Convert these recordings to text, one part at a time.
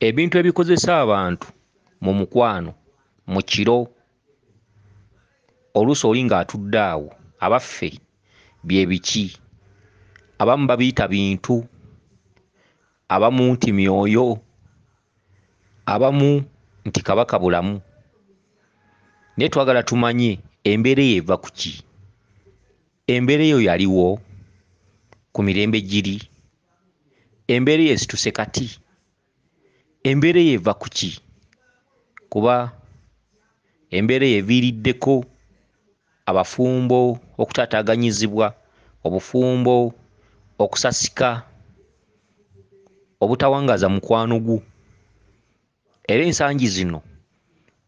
Ebintu ebikozesa abantu mu mukwano mu kiro oluusi oli ng'atudde awo abaffe bye biki? Abamu babiyita bintu, abamu nti myoyo, abamu nti kabaka bulamu. Naye twagala tumanye embeera eyo eva ku ki? Embeera eyo yaliwo ku mirembe giri? Embeera eyo esituse kati? Embeera eyo eva ku ki? Kuba embeera eyo eviiriddeko abafumbo okutaataaganyizibwa, obufumbo okusasika, obutawangaaza mukwano gwo. Era ensangi zino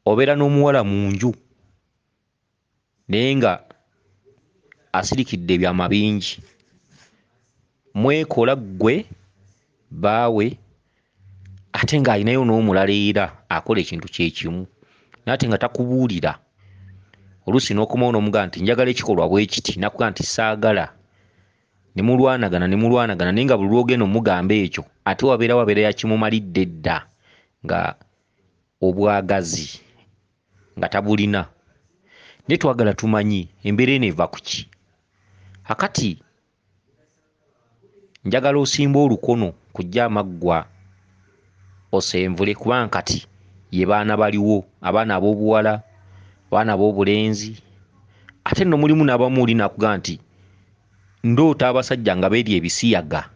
obeera n'omuwala mu nju naye nga asirikidde ebyama bingi. Mwekola ggwe bbaawe ate ng'alinayo n'omulala era akola ekintu kye kimu naye ate nga takubuulira. Oluusi n'okomawo n'omugamba nti njagala ekikolwa bwe kiti, nakugaa nti saagala. Ne mulwanagana naye nga buli lw'ogenda omugamba ekyo ate wabeera yakimumalidde edda nga obwagazi nga tabulina. Naye twagala tumanye embeera eno eva ku ki? Akati njagala osimba olukono kujja amaggwa osenvule kubanga kati ye baana baliwo, abaana ab'obuwala, abaana ab'obulenzi. Ate nno mulimu n'abamu oli nakugamba nti ndoota abasajja nga beerya ebisiyaga.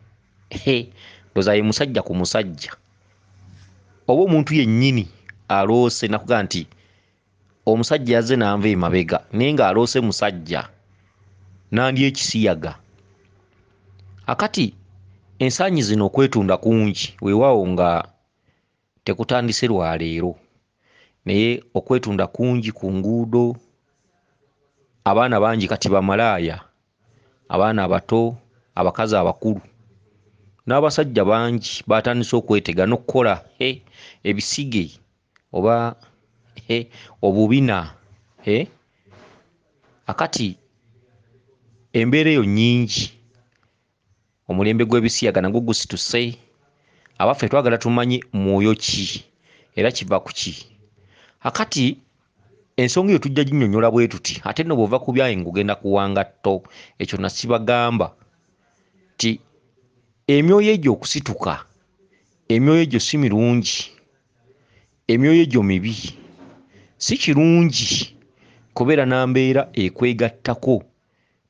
Ndowooza ye musajja ku musajja. Oba omuntu yennyini aloose nakugamba nti omusajja yazze n'anva emabega naye ng'aloose musajja n'andya ekisiyaga. Akati ensanyi zino okwetunda kungi, weewaawo nga tekutandise lwa leero naye okwetunda kungi ku nguudo. Abaana bangi kati bamalaaya, abaana abato, abakazi abakulu n'abasajja bangi batandise okwetega n'okukola ebisige oba obubina. Akati embeera eyo nnyingi, omulembe gw'ebisiyaga nagwo gusituse. Abaffe twagala tumanye mwoyo ki era kiva ku ki? Akati ensonga eyo tujja ginnyonnyola bwe tuti ate nno bw'ova ku byayi ng'ogenda kuwa ngatto. Ekyo nasibagamba nti emyoyo egyo okusituka, emyoyo egyo si mirungi, emyoyo egyo mibi, si kirungi kubeera na mbeera ekwegattako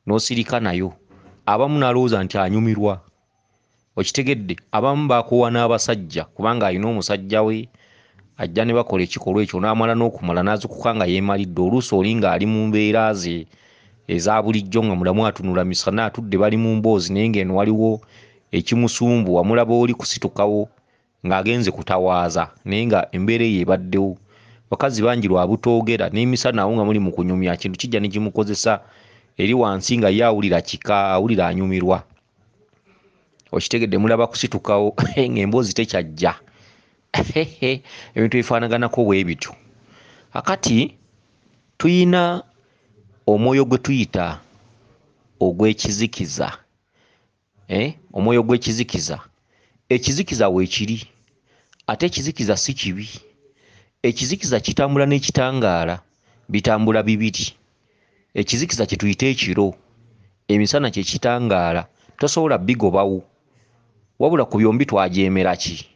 n'osirika nayo. Abamu n'alowooza nti anyumirwa, okitegedde? Abamu baakoowa n'abasajja kubanga alina omusajja we, ajja ne bakola ekikolwa ekyo n'amala n'okumala n'azukuka nga yeemalidde. Oluusi oli ng'ali mu mbeera ze eza bulijjo nga mulamu atunula misana atudde bali mu mboozi naye ng'eno waliwo ekimusumbuwa. Mulaba oli kusitukawo ng'agenze kutawaaza naye nga embeera eyo ebaddewo. Bakazi bangi lwa butoogera n'emisana awo nga muli mu kunyumya, kintu kijja ne kimukozesa eri wansi nga ye awulira kika, awulira anyumirwa. Okitegedde? Mulaba kusitukawo ng'emboozi tekyajja. Ebintu ebifaanaganako bwe bityo. Akati tuyina omwoyo gwe tuyita ogw'ekizikiza. Omwoyo gw'ekizikiza, ekizikiza weekiri ate ekizikiza si kibi. Ekizikiza kitambula n'ekitangaala, bitambula bibiri. Ekizikiza kye tuyita ekiro, emisana kye kitangaala, tosobola bigobawo. Wabula ku byombi twajeemera ki?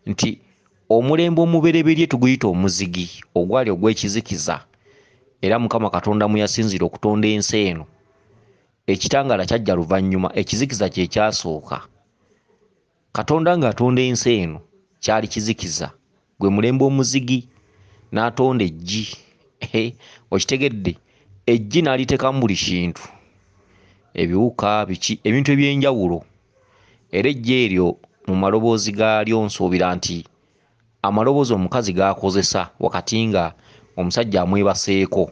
Nti omulembe omubereberye tuguyita omuzigi ogwali ogw'ekizikiza, era Mukama Katonda mwe yasinzira okutonda ensi eno. Ekitangaala kyajja luvannyuma, ekizikiza kye kyasooka. Katonda ng'atonda ensi eno kyali kizikiza, gwe mulembe omuzigi, n'atonda eggi. Okitegedde? Eggi n'aliteekamu buli kintu, ebiwuka, biki, ebintu eby'enjawulo. Era eggi eryo mu maloboozi gaalyo nsuubira nti amaloboozi omukazi g'akozesa wakati nga omusajja amwebaseeko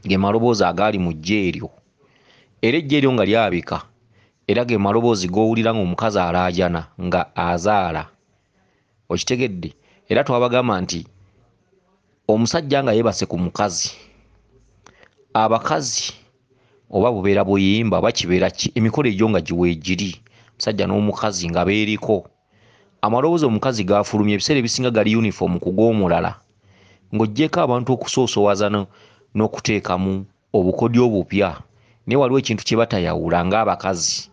ge maloboozi agaali mu ggi eryo. Era eggi eryo nga lyabika era ge maloboozi g'owulira ng'omukazi alaajana nga azaala. Okitegedde? Era twabagamba nti omusajja nga yeebase ku mukazi, abakazi oba bubeera buyimba oba kibeera ki, emikolo egyo nga giweegiri, omusajja n'omukazi nga beeriko, amaloboozi omukazi gafulumye ebiseera ebisinga gali uniform ku gw'omulala ng'oggyeko abantu okusoosowaza n'okuteekamu obukodyo obupya naye waliwo ekintu kye batayawula ng'abakazi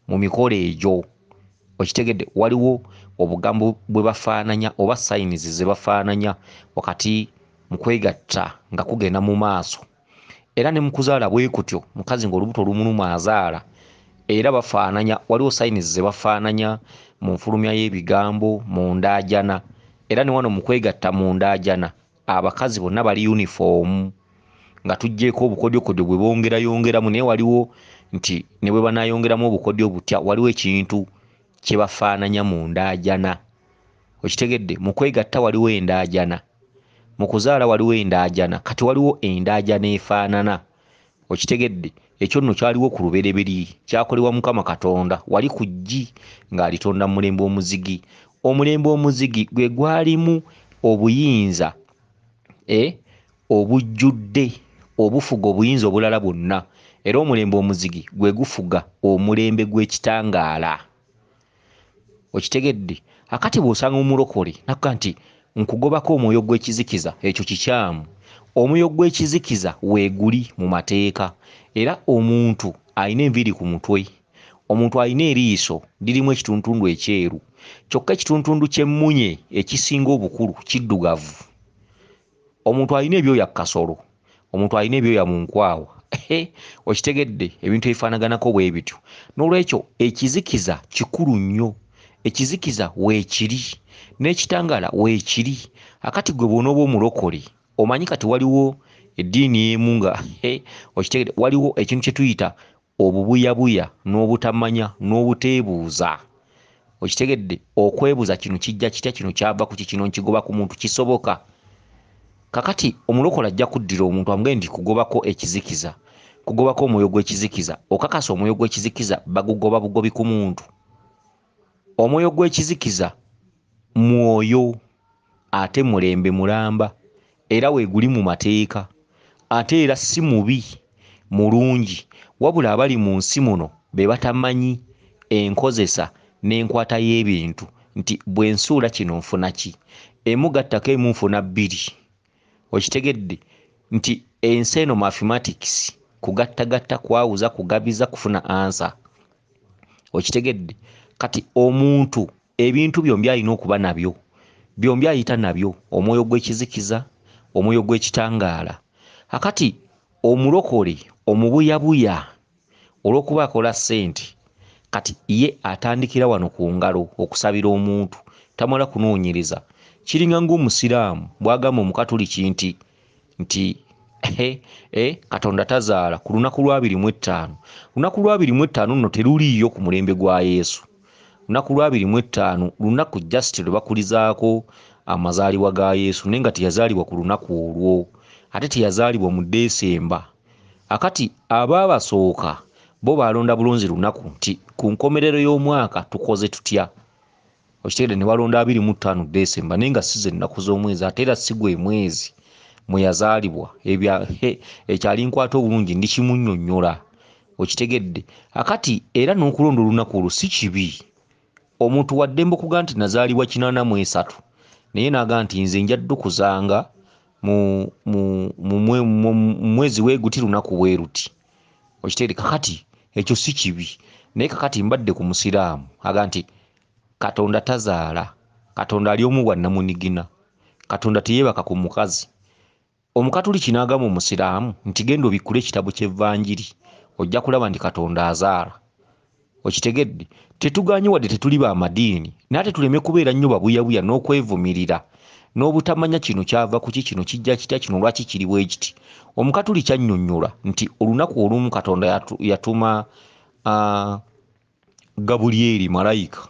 mu mikolo egyo okitegedde waliwo obugambo bwe bafaananya oba sayinizi ze bafaananya wakati mu kwegatta nga kugenda mu maaso era ne mu kuzaala bwe kutyo mukazi ng'olubuto lumuluma azaala era bafaananya waliwo sayinizi ze bafaananya mu nfulumya y'ebigambo mu ndaajana era ne wano mu kwegatta mu ndaajana abakazi bonna bali uniform nga tuggyeko obukodyokodyo bwe bongerayongeramu naye waliwo nti ne bwe banaayongeramu obukodyo butya waliwo ekintu kye bafaananya mu ndaajana okitegedde mu kwegatta waliwo endaajana mu kuzaala waliwo endaajana kati waliwo endaajana efaanana okitegedde ekyo nno kyaliwo ku lubereberye kyakolebwa Mukama Katonda wali ku ggi ng'alitonda mu mulembe omuzigi omulembe omuzigi gwe gwalimu obuyinza obujjudde obufuga obuyinza obulala bwonna era omulembe omuzigi gwe gufuga omulembe gw'ekitangaala okitegedde akati bw'osanga omulokole nakka nti nkugobako omwoyo gw'ekizikiza ekyo kikyamu omwoyo gw'ekizikiza weeguli mu mateeka era omuntu alina enviiri ku mutwe omuntu alina eriiso lirimu ekituntundu ekyeru kyokka ekituntundu ky'emmunye ekisinga obukulu kiddugavu omuntu alina ebyoya kasolo omuntu alina ebyoya mu nkwawa okitegedde ebintu ebifaanaganako bwe bityo n'olwekyo ekizikiza kikulu nnyo ekizikiza weekiri n'ekitangaala weekiri akati gwe bw'onooba omulokole omanyi kati waliwo eddiini emu nga okitegedde waliwo ekintu kye tuyita obubuyabuya n'obutamanya n'obuteebuuza okitegedde okwebuuza kino kijja kitya kino kyava ku kino nkigoba ku muntu kisoboka kakati omulokole ajja kuddira omuntu amuge nti kugobako ekizikiza kugobako omwoyo gw'ekizikiza okakasa omwoyo gw'ekizikiza bagugoba bugobi ku muntu omwoyo gw'ekizikiza mwoyo ate mulembe mulamba era weeguli mu mateeka ate era si mubi mulungi wabula abali mu nsi muno be batamanyi enkozesa n'enkwata y'ebintu nti bwe nsuula kino nfuna ki emu gattako emu nfuna bbiri okitegedde nti ensi eno mathematics kugattagatta kwawuza kugabiza kufuna ansa okitegedde kati omuntu ebintu byombi alina okuba nabyo byombi ayita nabyo omwoyo gw'ekizikiza omwoyo gw'ekitangaala akati omulokole omubuyabuya olw'okuba akola ssente kati ye atandikira wano ku ngalo okusabira omuntu tamala kunoonyereza kiringa ng'omusiraamu bw'agamba omukatuliki nti Katonda tazaala ku lunaku lwa 25 lunaku lwa 25 nno teruliiyo ku mulembe gwa Yesu lunaku lwa 25 lunaku just lwe bakulizaako amazaalibwa ga Yesu naye nga teyazaalibwa ku lunaku olwo ate teyazaalibwa mu Desemba akati abaabasooka bo balonda bulunzi lunaku nti ku nkomerero y'omwaka tukoze tutya okitegedde ne balonda 25 Desemba naye nga si ze nnaku z'omwezi ate era si gwe mwezi mwe yazaalibwa ekyali nkwata obulungi ndi kimunnyonnyola okitegedde akati era n'okulonda olunaku olwo si kibi omuntu waddembe okuga nti nazaalibwa 83 naye naga nti nze njaddukuzanga mu mwezi weeguti lunaku bwe ruti okitegedde kakati ekyo si kibi naye kakati mbadde ku musiraamu aga nti Katonda tazaala Katonda ali omu bwa nnamunigina Katonda teyeebaka ku mukazi omukatuliki n'agamba omusiraamu nti genda obikkule ekitabo ky'evvanjiri ojja kulaba nti Katonda azaala okitegedde tetuganye wadde tetuli ba madiini naye ate tuleme kubeera nnyo babuyabuya n'okwevumirira n'obutamanya kino kyava ku kino kijja kitya kino lwaki kiri bwe kiti omukatuliki annyonnyola nti olunaku olumu Katonda yatuma Gabulyeri malayika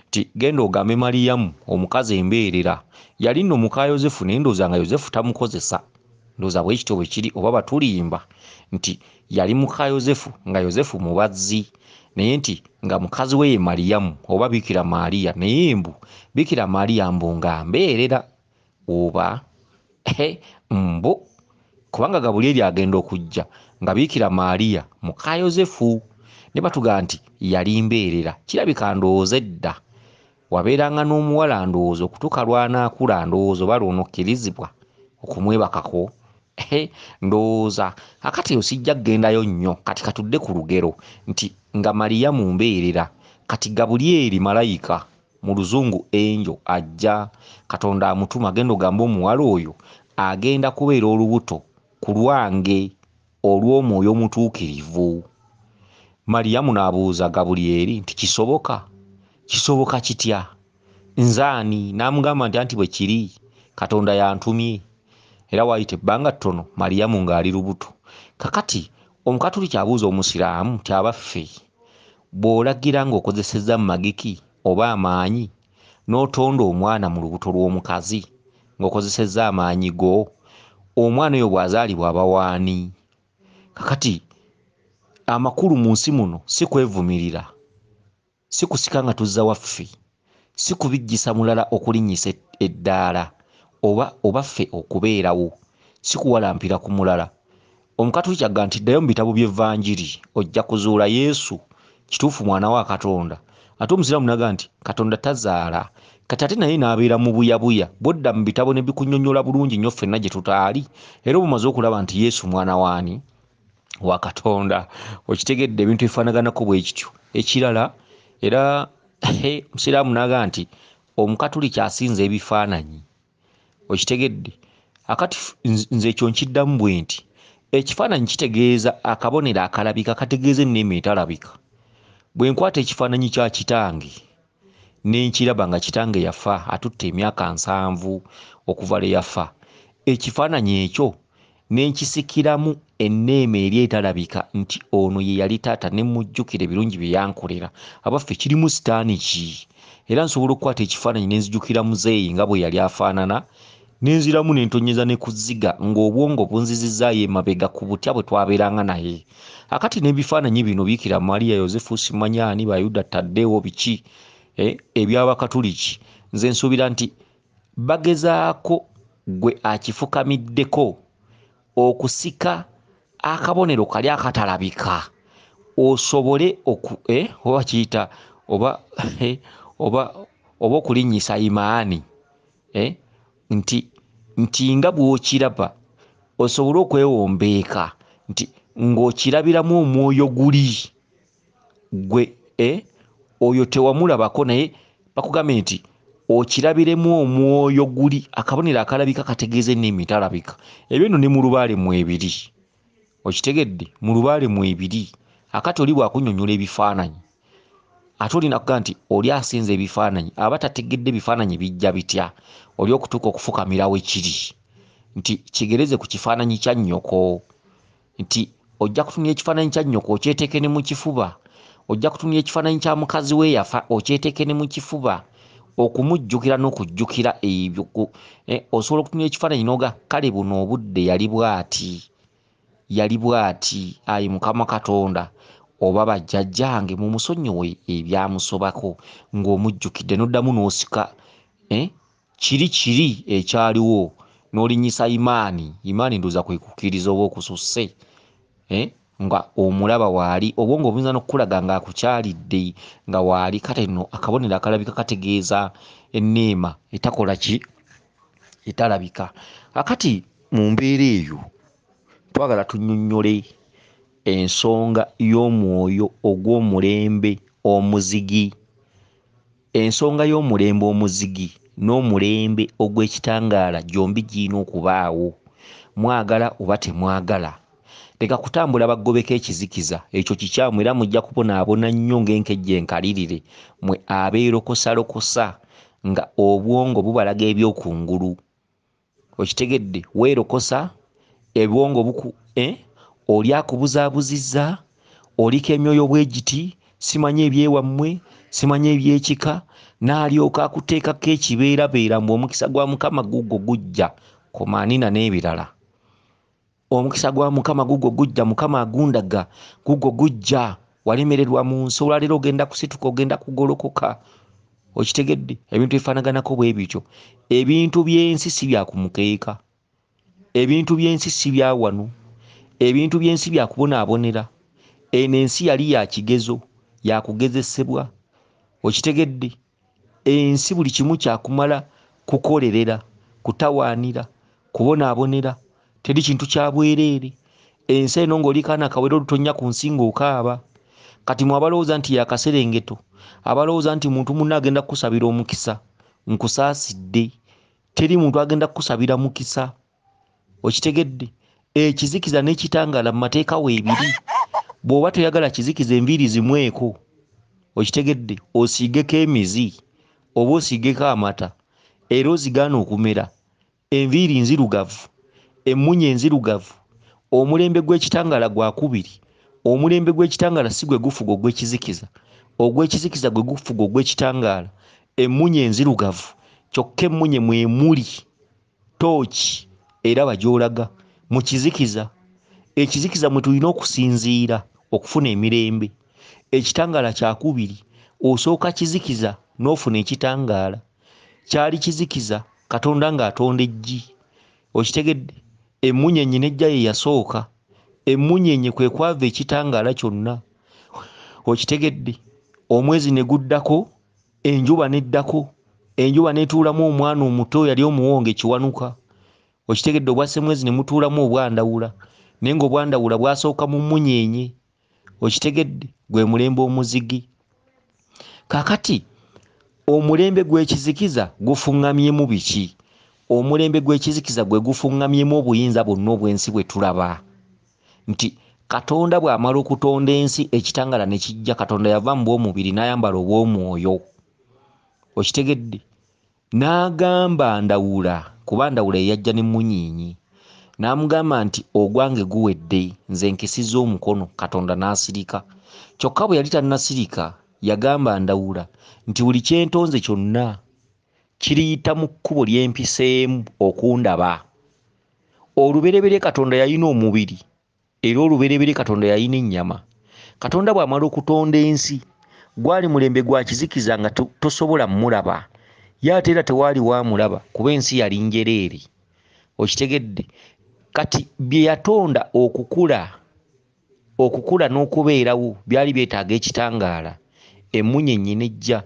ti genda ogambe Maliyamu omukazi embeerera yali nno muka Yozefu naye ndowooza nga Yozefu tamukozesa ndowooza bwe kityo bwe kiri oba batulimba nti yali muka Yozefu nga Yozefu mubazzi naye nti nga mukazi we ye Maliyamu oba Bikira Maaliya naye mbu Bikira Maaliya mbu nga mbeerera oba mbu kubanga Gabulyeri agenda okujja nga Bikira Maaliya muka Yozefu ne batugaa nti yali mbeerera kirabika ndowooza edda wabeeranga n'omuwala ndowooza okutuuka lw'anaakula ndowooza oba lw'onokkirizibwa okumwebakako. Ndowooza akati eyo sijja kgendayo nnyo, kati katudde ku lugero nti nga Mariyamu mbeerera, kati Gabulyeri malayika mu luzungu enjo ajja, Katonda amutuma agenda ogamba omuwala oyo agenda kubeera olubuto ku lwange olw'omwoyo omutuukirivu. Mariyamu n'abuuza Gabulyeri nti kisoboka kitya? Nzaani? N'amugamba nti anti bwe kiri, Katonda yantumye. Era waayita ebbanga ttono Mariyamu ng'ali lubuto. Kakati Omukatuliki abuuza Omusiraamu nti abaffe bw'olagira ng'okozesezza magiki oba amaanyi n'otonda omwana mu lubuto lw'omukazi ng'okozesezza amaanyi go, omwana oyo bw'azaalibwa aba waani? Kakati amakulu mu nsi muno si kwevumirira, si kusika nga tuzza waffe, si kubijjisa mulala okulinnyisa eddaala oba ffe okubeerawo, si kuwalampira ku mulala. Omukatuliki agamba nti ddayo mu bitabo by'Evvanjiri ojja kuzuula Yesu kituufu mwana wa Katonda. Ate Omusiraamu n'agamba nti Katonda tazaala, kati ate naye n'abeera mu buyabuya. Bw'odda mu bitabo ne bikunnyonnyola bulungi nnyo ffenna gye tutaali, era obumaze okulaba nti Yesu mwana waani? Wa Katonda. Okitegedde ebintu ebifaanaganako bwe kityo. Ekirala era Omusiraamu n'agamba nti Omukatuliki asinza ebifaananyi. Okitegedde? Akati nze ekyo nkiddamu bwe nti ekifaananyi kitegeeza akabonero akalabika kategeeza enneema etalabika. Bwe nkwata ekifaananyi kya kitange ne nkiraba nga kitange yafa atutte emyaka 7 okuva lwe yafa, ekifaananyi ekyo ne nkisikiramu enneema eri etalabika nti ono ye yali taata, ne mujjukira ebirungi bye yankolera. Abaffe kirimu sitaani ki? Era nsobola okukwata ekifaananyi ne nzijukira muzeeyi nga bwe yali afaanana, ne nziramu ne ntonyeza ne ku zziga ng'obwongo bunzizizzaayo emabega ku butya bwe twabeeranga naye. Akati n'ebifaananyi bino Biikira Mariya, Yozefu, Simanyaani, Bayuda Taddewo, biki eby'Abakatuliki, nze nsuubira nti bagezaako ggwe akifukamiddeko okusika akabonero kali akatalabika osobole oba kiyita oba okulinnyisa imaani, nti nga bw'okiraba osobole okwewombeeka nti ng'okirabiramu omwoyo guli ggwe oyo tewamulabako, naye bakugambe nti okirabiremu omwoyo guli, akabonero akalabika kategeeza enneema etalabika. Ebyo nno ne mu lubaale mu ebiri. Okitegedde? Mu lubaale mu ebiri. Akati oli bwakunnyonnyola ebifaananyi ate olina kugaa nti oli asinza ebifaananyi, aba tategedde ebifaananyi bijja bitya, oli okutuuka okufukamira we kiri nti kigereze ku kifaananyi kya nnyoko, nti ojja kutunira ekifaananyi kya nnyoko okyeteeke ne mu kifuba, ojja kutunira ekifaananyi kya mukazi we yafa okyeteeke ne mu kifuba, okumujjukira n'okujjukira ebyo. Osobola okutunira ekifaananyi n'oga kale buno obudde yali bw'ati, ayi Mukama Katonda oba bajjajjange mumusonyiwe ebyamusobako, ng'omujjukidde n'oddamu n'osika kiri ekyaliwo n'olinnyisa imaani ndowooza kwe kukkiriza oba okususse nga omulaba waali, obwongo buyinza n'okukulaga ng'akukyalidde nga waali. Kate nno akabonero akalabika kategeeza enneema etakola ki? Etalabika. Akati mu mbeera eyo twagala tunnyonnyole ensonga y'omwoyo ogw'omulembe omuzigi, ensonga y'omulembe omuzigi n'omulembe ogw'ekitangaala gyombi giyina okubaawo. Mwagala oba temwagala, leka kutambula baggobeko ekizikiza, ekyo kikyamu era mujja kubonaabona nnyo ng'enkejje enkalirire mwe abeerokosalokosa nga obwongo bubalaga ebyokungulu. Okitegedde? Weerokosa ebwongo oli akubuzaabuzizza, oliko emyoyo bwe giti, simanye ebyewammwe, simanye ebyekika, n'alyoka akuteekako ekibeerabeera mbu omukisa gwa Mukama gugwo gujja, komaanina n'ebirala. Omukisa gwa Mukama gugwo gujja, Mukama agundaga gugwo gujja, walemererwa mu nsi, olwaleero ogenda kusituka, ogenda kugolokoka. Okitegedde? Ebintu ebifaanaganako bwe bityo. Ebintu by'ensi si bya kumukeeka, ebintu by'ensi si bya wano, ebintu by'ensi bya kubonaabonera. Eno ensi yali ya kigezo, ya kugezesebwa. Okitegedde? ensi buli kimu kyakumala kukolerera, kutawaanira, kubonaabonera, teri kintu kya bwereere. Ensi eno ng'oli kaana kawere olutonya ku nsi ng'okaaba. Kati mwe abalowooza nti yakaserengeto, abalowooza nti muntu munne agenda kukusabira omukisa, nkusaasidde. Teri muntu agenda kukusabira mukisa. Okitegedde? Ekizikiza n'ekitangaala mu mateeka weebiri. Bw'oba toyagala kizikiza enviiri zimweko. Okitegedde? Osiigeko emizi oba osiigeko amata era ozigaana okumera. Enviiri nzirugavu, emmunye enzirugavu, omulembe gw'ekitangaala gwa kubiri. Omulembe gw'ekitangaala si gwe gufuga ogw'ekizikiza, ogw'ekizikiza gwe gufuga ogw'ekitangaala. Emmunye enzirugavu, kyokka emmunye mwemuli tooki eraba gy'olaga mu kizikiza. Ekizikiza mwe tulina okusinziira okufuna emirembe. Ekitangaala kyakubiri, osooka kizikiza n'ofuna ekitangaala. Kyali kizikiza Katonda ng'atonda eggi. Okitegedde? Emmunyenye n'ejja ye yasooka. Emmunyenye kwe kwava ekitangaala kyonna. Okitegedde? Omwezi ne guddako, enjuba n'eddako, enjuba n'etuulamu omwana omuto yali omuwonge kiwanuka. Okitegedde? Obwasemwezi ne mutuulamu obwandawula, naye ng'obwandawula bwasooka mu mmunyenye. Okitegedde? Gwe mulembe omuzigi. Kakati omulembe gw'ekizikiza gufuŋŋamyemu biki? Omulembe gw'ekizikiza gwe gufuŋŋamyemu obuyinza bwonna obw'ensi bwe tulaba. Nti Katonda bw'amala okutonda ensi, ekitangaala ne kijja. Katonda yava mu bw'omubiri n'ayambala obw'omwoyo. Okitegedde? N'agamba Ndawula, kuba Ndawula ye yajja n'emmunyiinyi, n'amugamba nti ogwange guwedde, nze nkisizza omukono. Katonda n'asirika. Kyokka bwe yali tannasirika, yagamba Ndawula nti buli kyentonze kyonna kiriyita mu kkubo ly'empiseemu okundaba. Olubereberye Katonda yalina omubiri, era olubereberye Katonda yalina ennyama. Katonda bw'amala okutonda ensi, gwali mulembe gwa kizikiza nga tosobola mmulaba. Ye ate era tewaali waamulaba kuba ensi yali njereere. Okitegedde? Kati bye yatonda okukula n'okubeerawo byali byetaaga ekitangaala. Emmunyenye n'ejja.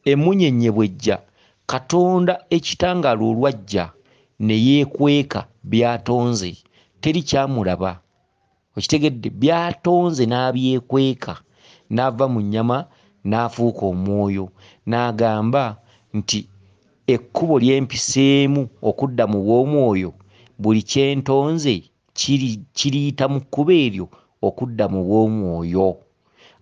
Emmunyenye bw'ejja, Katonda ekitangaala olwajja ne yeekweka by'atonze. Teri kyamulaba. Okitegedde? By'atonze n'abyekweka, n'ava mu nnyama n'afuuka omwoyo, n'agamba nti ekkubo ly'empiseemu okudda mu bw'omwoyo, buli kyentonze kiriyita mu kkubo eryo okudda mu bw'omwoyo.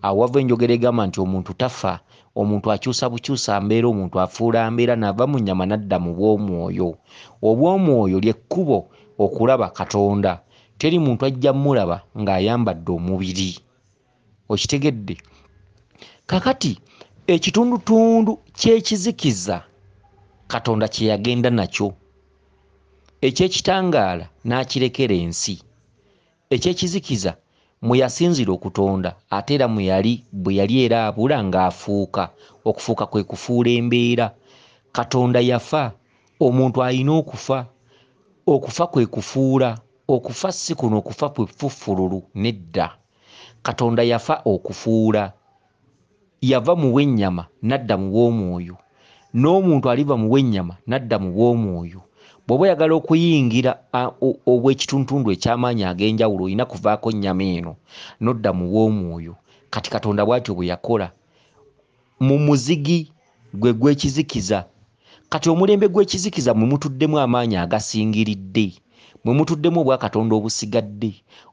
Awo wava enjogera egamba nti omuntu tafa, omuntu akyusa bukyusa mbeera, omuntu afuula mbeera, n'ava mu nnyama n'adda mu bw'omwoyo. Obw'omwoyo ly'ekkubo okulaba Katonda. Teri muntu ajja mmulaba ng'ayambadde omubiri. Okitegedde? Kakati ekitundutundu ky'ekizikiza Katonda kye yagenda nakyo. Eky'ekitangaala n'akirekera ensi. Eky'ekizikiza mwe yasinzira okutonda, ate era bwe yali era abula ng'afuuka. Okufuuka kwe kufuula embeera. Katonda yafa, omuntu alina okufa. Okufa kwe kufuula. Okufa si kuno okufa kwe ffufululu, nedda. Katonda yafa okufuula. Yava mu bw'ennyama n'adda mu bw'omwoyo. N'omuntu aliva mu bw'ennyama n'adda mu bw'omwoyo. Bw'oba oyagala okuyingira obw'ekituntundu eky'amaanyi ag'enjawulo, olina kuvaako nnyama eno n'odda mu bw'omwoyo. Kati Katonda bw'atyo bwe yakola mu muzigi gwe gw'ekizikiza. Kati omulembe gw'ekizikiza mwe mutuddemu amaanyi agasingiridde, mwe mutuddemu obwakatonda obusigadde.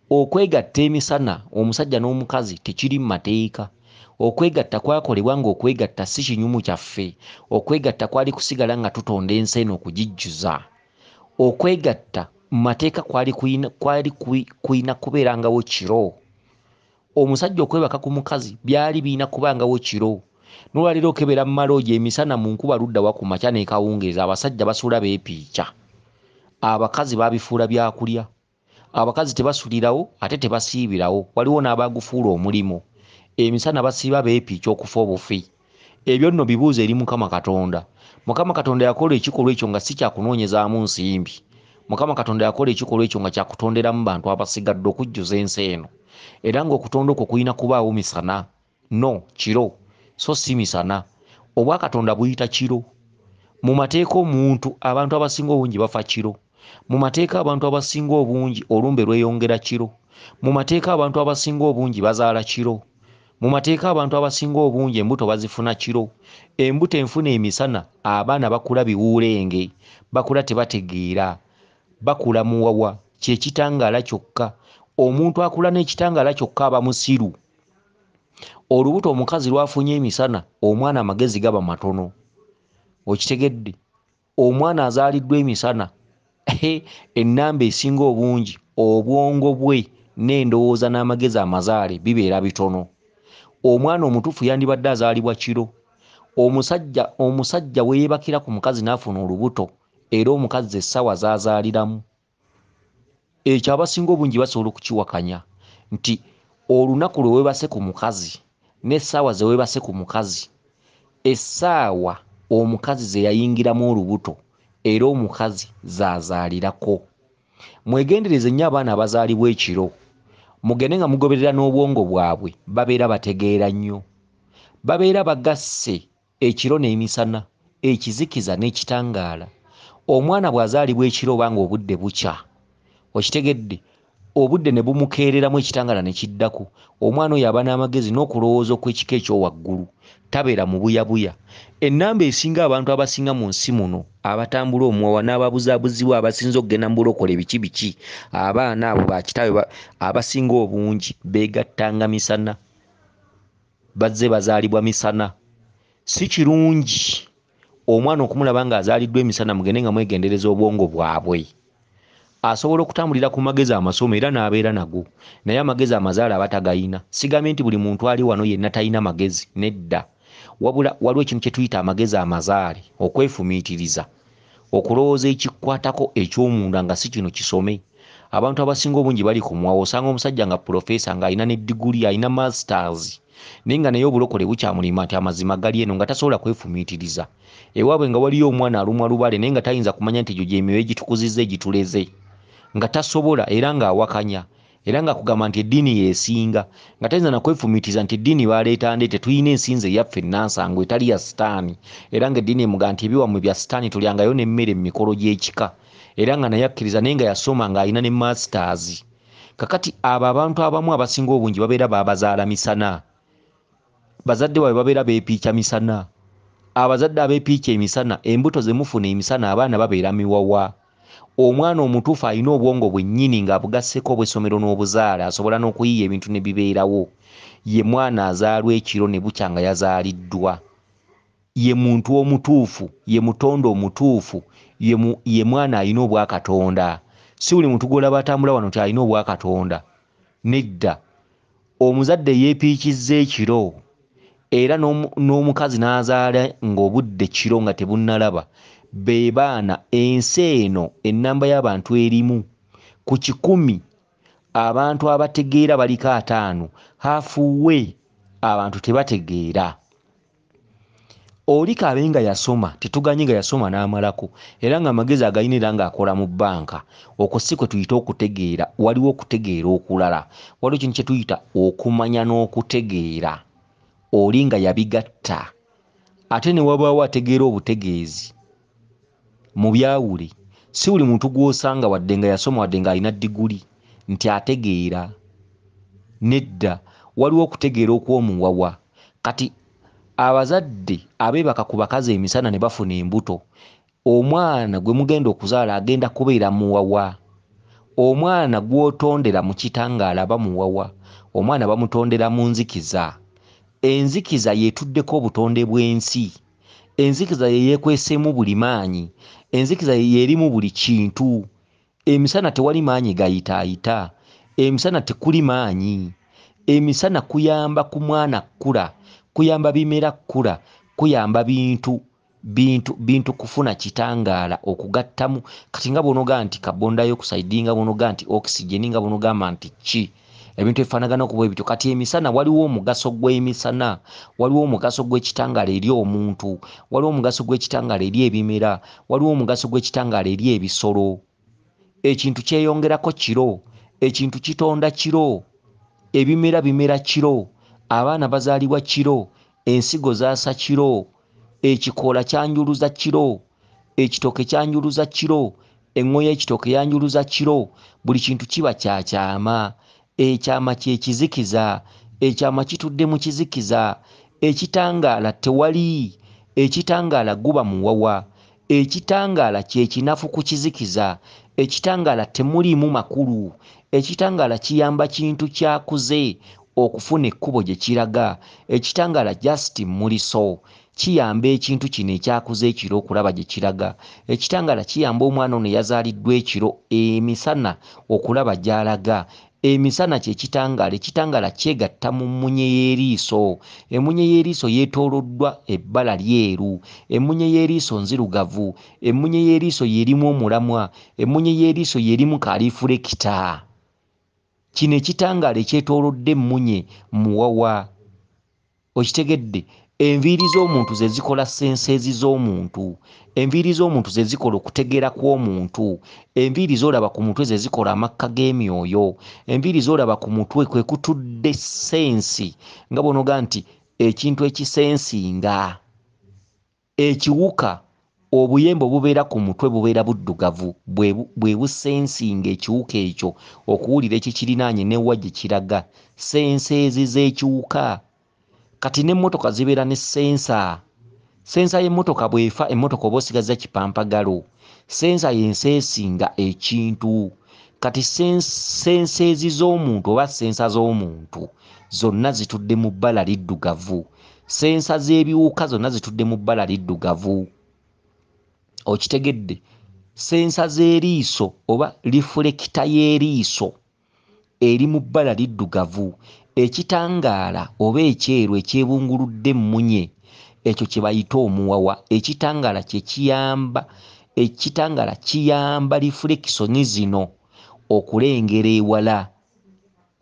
Okwegatta emisana omusajja n'omukazi tekiri mu mateeka. Okwegatta kwakolebwa ng'okwegatta si kinyumu kyaffe. Okwegatta kwali kusigala nga tutonda ensi eno okugijjuza. Okwegatta mu mateeka kwali kuyina kubeerangawo kiro. Omusajja okwebaka ku mukazi byali birina kubangawo kiro. N'olwaliro okebera mu maloogi emisana mu nkuba ludda wa ku makya n'ekawungeezi, abasajja basuula beepiica. Abakazi babifuula byakulya. Abakazi tebasulirawo ate tebasiibirawo. Waliwo n'abagufuula omulimu. Emisana basiiba beepiica okufa obufi. Ebyo nno bibuuze eri Mukama Katonda. Mukama Katonda yakola ekikolwa ekyo nga si kyakunoonyezaamu nsimbi. Mukama Katonda yakola ekikolwa ekyo nga kyakutonderamu bantu abasigadde okujjuza ensi eno. Era ng'okutonda okwo kulina kubaawo misana. No, kiro. So si misana. obwa Katonda buyita kiro. Mu mateeka omuntu abantu abasinga obungi bafa kiro. Mu mateeka abantu abasinga obungi olumbe lweyongera kiro. Mu mateeka abantu abasinga obungi bazaala kiro. Mu mateeka abantu abasinga obungi embuto bazifuna kiro. Embuto enfuna emisana abaana bakula biwuulenge, bakula tebategeera, bakula muwawa, kyekitangaala kyokka. Omuntu akula n'ekitangaala kyokka aba musiru. Olubuto omukazi lwafunye emisana omwana amagezi gaba matono. Okitegedde? Omwana azaaliddwa emisana ennamba esinga obungi obwongo bwe n'endowooza n'amagezi amazaale bibeera bitono. Omwana omutuufu yandibadde azaalibwa kiro. Omusajja weeyebakira ku mukazi n'afuna olubuto era omukazi essaawa z'azaaliramu. Ekyo abasinga obungi basobola okukiwakanya nti olunaku lwe weebase ku mukazi n'essaawa ze weebase ku mukazi, essaawa omukazi ze yayingiramu olubuto era omukazi zaazaalirako. Mwegendereze nnyo abaana abazaalibwa ekiro, mugende nga mugoberera n'obwongo bwabwe, babeera bategeera nnyo, babeera bagasse ekiro n'emisana, ekizikiza n'ekitangaala. Omwana bw'azaalibwa ekiro oba nga obudde bukya, okitegedde, obudde ne bumukeereramu ekitangaala ne kiddako, omwana oyo aba n'amagezi n'okulowooza okw'ekika ekyowaggulu, tabeera mu buyabuya. Ennamba esinga abantu abasinga mu nsi muno abatambula omuwawa n'ababuzaabuzibwa abasinza okugenda mu bulokole biki biki, abaana abo bakitaabwe abasinga obungi beegattanga misana, bazze bazaalibwa misana. Si kirungi omwana okumulaba ng'azaaliddwa emisana, mugende nga mwegendereza obwongo bwabwe. Asobola okutambulira ku magezi amasomo era n'abeera nago, naye amagezi amazaale aba tagayina. Sigambye nti buli muntu ali wano yenna talina magezi, nedda. Wabula waliwo ekintu kye tuyita amagezi amazaale, okwefumiitiriza, okulowooza ekikwatako eky'omunda nga si kino kisome. Abantu abasinga obungi bali ku muwawa, osanga omusajja nga pulofeesa ng'alina ne diguli, alina masters, naye nga naye obulokole bukyamulima nti amazima gali eno nga tasobola kwefumiitiriza. Ewaabwe nga waliyo omwana alumwa lubale naye nga tayinza kumanya nti egyo gy'emyoyo egitukuzizza egituleze, nga tasobola era ng'awakanya era nga kugamba nti eddiini yeesinga, nga tayinza nakwefumiitiriza nti eddiini baleeta ndeete, tuyina ensinza eyaffe ennansango etali ya sitaani, era nga eddiini emugaa nti ebiwammwe bya sitaani tulyangayo n'emmere mu mikolo gy'ekika, era nga naye akkiriza naye nga yasoma ng'alina ne masters. Kakati abo abantu abamu abasinga obungi babeera baabazaala misana, bazadde baabwe babeera beepiica misana. Abazadde abeepiica emisana, embuto ze mufuna emisana, abaana babeera miwawa. Omwana omutuufu alina obwongo bwennyini ng'abugasseko obw'essomero n'obuzaale, asobola n'okuyiiya ebintu ne bibeerawo. Ye mwana azaalwa ekiro ne bukya nga yazaaliddwa. Ye muntu omutuufu, ye mutonde omutuufu, ye mwana alina obwakatonda. Si buli muntu gw'olaba atambula wano nti alina obwakatonda, nedda. Omuzadde yeepiikizza ekiro era n'omukazi n'azaala ng'obudde kiro nga tebunnalaba, be baana ensi eno ennamba y'abantu erimu ku 100 abantu abategeera baliko 5, hafuwe abantu tebategeera. Oli kabe nga yasoma, tetuganye nga yasoma n'amalako era nga amagezi agalina era ng'akola mu bbanka, okwo si kwe tuyita okutegeera. Waliwo okutegeera okulala, waliwo ekintu kye tuyita okumanya n'okutegeera. Oli nga yabigatta, ate ne wabaawo ategeera obutegeezi mu byawule. Si buli muntu gw'osanga wadde nga yasoma wadde nga alina diguli nti ategeera, nedda. Waliwo okutegeera okw'omuwawa. Kati abazadde abeebaka ku bakazi emisana ne bafuna embuto, omwana gwe mugenda okuzaala agenda kubeera muwawa. Omwana gw'otondera mu kitangaala aba muwawa. Omwana bamutondera mu nzikiza. Enzikiza yeetuddeko obutonde bw'ensi. Enzikiza ye yeekweseemu buli maanyi. Enzikiza ye erimu buli kintu. Emisana tewali maanyi gayitaayita. Emisana tekuli maanyi. Emisana kuyamba ku mwana kkula, kuyamba bimera kkula, kuyamba bintu kufuna kitangaala okugattamu. Kati nga bw'onogaa nti carbon dioxide, nga bw'onogaa nti oxygen, nga bw'onogamba nti ki, ebintu ebifaanagana okuba ebityo. Kati emisana waliwo omugaso gw'emisana, waliwo omugaso gw'ekitangaala eri omuntu, waliwo omugaso gw'ekitangaala eri ebimera, waliwo omugaso gw'ekitangaala eri ebisolo. Ekintu kyeyongerako kiro, ekintu kitonda kiro, ebimera bimera kiro, abaana bazaalibwa kiro, ensigo zaasa kiro, ekikoola kyanjuluza kiro, ekitooke kyanjuluza kiro, eŋŋo y'ekitooke yanjuluza kiro, buli kintu kiba kyakyama. Ekyama kye kizikiza, ekyama kitudde mu kizikiza, ekitangaala tewali, ekitangaala guba muwawa, ekitangaala kye kinafu ku kizikiza, ekitangaala temuliimu makulu, ekitangaala kiyamba kintu kyakuze okufuna ekkubo gye kiraga, ekitangaala just muliso, kiyamba ekintu kino ekyakuze ekiro okulaba gye kiraga, ekitangaala kiyamba omwana ono eyazaaliddwa ekiro emisana okulaba gy'alaga. Emisana kye kitangaala, ekitangaala kyegatta mu mmunye y'eriiso, emmunye y'eriiso yeetooloddwa ebbala lyeru, emmunye y'eriiso nzirugavu, emmunye y'eriiso y'erimu omulamwa, emmunye y'eriiso y'erimu kalifurekita. Kino ekitangaala ekyetoolodde emmunye muwawa. Okitegedde? Enviiri z'omuntu ze zikola senseezi z'omuntu, enviiri z'omuntu ze zikola okutegeera kw'omuntu, enviiri z'olaba ku mutwe ze zikola amakka g'emyoyo, enviiri z'olaba ku mutwe kwe kutudde sensi, nga bw'onoga nti ekintu ekisensinga. Ekiwuka, obuyembe obubeera ku mutwe bubeera buddugavu, bwe busensinga ekiwuka ekyo okuwulira ekikirinaanye n'ewa gye kiraga, senseezi z'ekiwuka. Kati n'emmotoka zibeera ne sensa. Sensa y'emmotoka bw'efa emmotoka oba osigaza kipampagalo. Sensa y'enseesinga ekintu. Kati senseezi z'omuntu oba sensa z'omuntu zonna zitudde mu bbala liddugavu. Sensa z'ebiwuka zonna zitudde mu bbala liddugavu. Okitegedde? Sensa z'eriiso oba lifulekita y'eriiso eri mu bbala liddugavu. Ekitangaala oba ekyeru ekyebunguludde emmunye, ekyo kye bayita omuwawa. Ekitangaala kye kiyamba, ekitangaala kiyamba lifulekisoni zino okulengera ewala.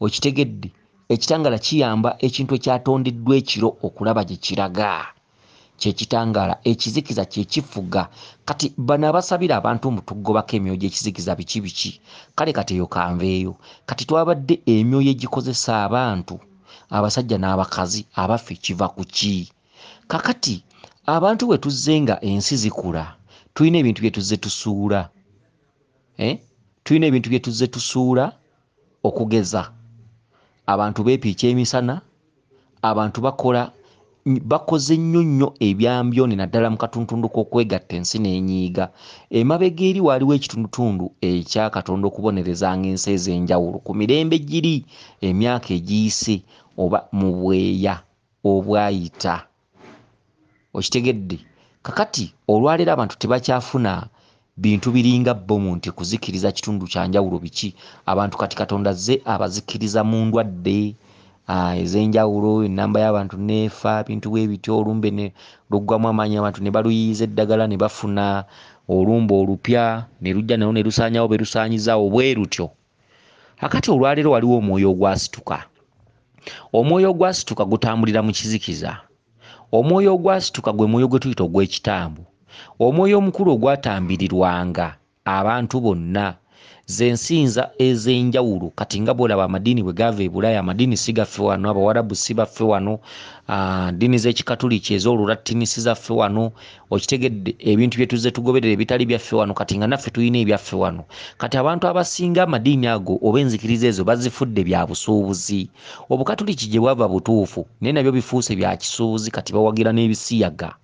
Okitegedde? Ekitangaala kiyamba ekintu ekyatondeddwa ekiro okulaba gye kiraga. Kyekitangaala, ekizikiza kye kifuga. Kati bano abasabira abantu mutugobako emyoyo gy'ekizikiza biki biki? Kale kati eyo kanveeyo. Kati twabadde emyoyo egikozesa abantu, abasajja n'abakazi, abaffe kiva ku ki? Kakati abantu bwe tuzze nga ensi zikula, tulina ebintu bye tuzze tusuula. Tulina ebintu bye tuzze tusuula okugeza. Abantu beepiika emisana, abantu bakoze nnyo ebyambyone naddala mu katuntundu k'okwegatta ensi n'enyiiga. Emabega eri waaliwo ekitundutundu ekya Katonda okubonerezanga ensi ez'enjawulo ku mirembe giri emyaka egiyise oba mu bweya obwayita. Okitegedde? Kakati olwaleero abantu tebakyafuna bintu biringa bbomu nti kuzikiriza kitundu kya njawulo biki. Abantu kati Katonda azze abazikiriza mu ndwadde ez'enjawulo, ennamba y'abantu neefa, bintu bwe bityo, olumbe ne luggwamu amaanyi, abantu ne baluyiyiza eddagala ne bafuna olumbe olupya ne lujja nalwo ne lusaanyawo be lusaanyizaawo bwe rutyo. Kakati olwaleero waliwo omwoyo ogwasituka. Omwoyo ogwasituka gutambulira mu kizikiza. Omwoyo ogwasituka gwe mwoyo gwe tuyita ogw'ekitambo. Omwoyo omukulu ogwatambirirwanga abantu bonna, zensinza ez'enjawulo. Kati nga bw'olaba amadiini bwe gaava e Bulaaya, amadiini si gaffe wano, Abawarabu si baffe wano, ddiini z'Ekikatuliki ez'Olulatini si zaffe wano. Okitegedde? Ebintu bye tuzze tugoberera ebitali byaffe wano, kati nga naffe tulina ebyaffe wano. Kati abantu abasinga amadiini ago oba enzikiriza ezo bazifudde bya busuubuzi. Obukatuliki gye bwava butuufu naye nabyo bifuuse bya kisuubuzi, kati bawagira n'ebisiyaga.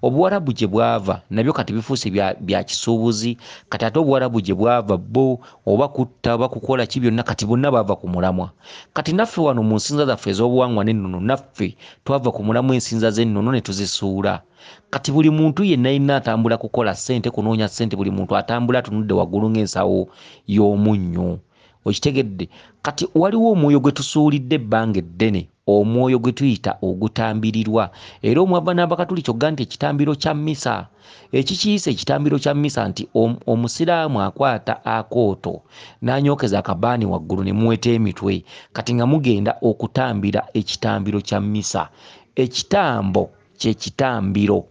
Obuwarabu gye bwava nabyo kati bifuuse bya kisuubuzi, kati ate Obuwarabu gye bwava bo oba kutta oba kukola ki byonna kati bonna bava ku mulamwa. Kati naffe wano mu nsinza zaffe ez'obuwangwa n'ennono, naffe twava ku mulamwa ensinza z'ennono ne tuzisuula. Kati buli muntu yenna yenna atambula kukola ssente, kunoonya ssente, buli muntu atambula atunudde waggulu ng'ensawo y'omunnyo. Okitegedde? Kati waliwo omwoyo gwe tusuulidde ebbanga eddene, omwoyo gwe tuyita ogutambirirwa. Era omwava n'Abakatuliki ogga nti ekitambiro kya mmisa, ekikiyisa ekitambiro kya mmisa nti omusiraamu akwata akooto n'anyookeza akabaani waggulu ne muweta emitwe, kati nga mugenda okutambira ekitambiro kya mmisa. Ekitambo ky'ekitambiro,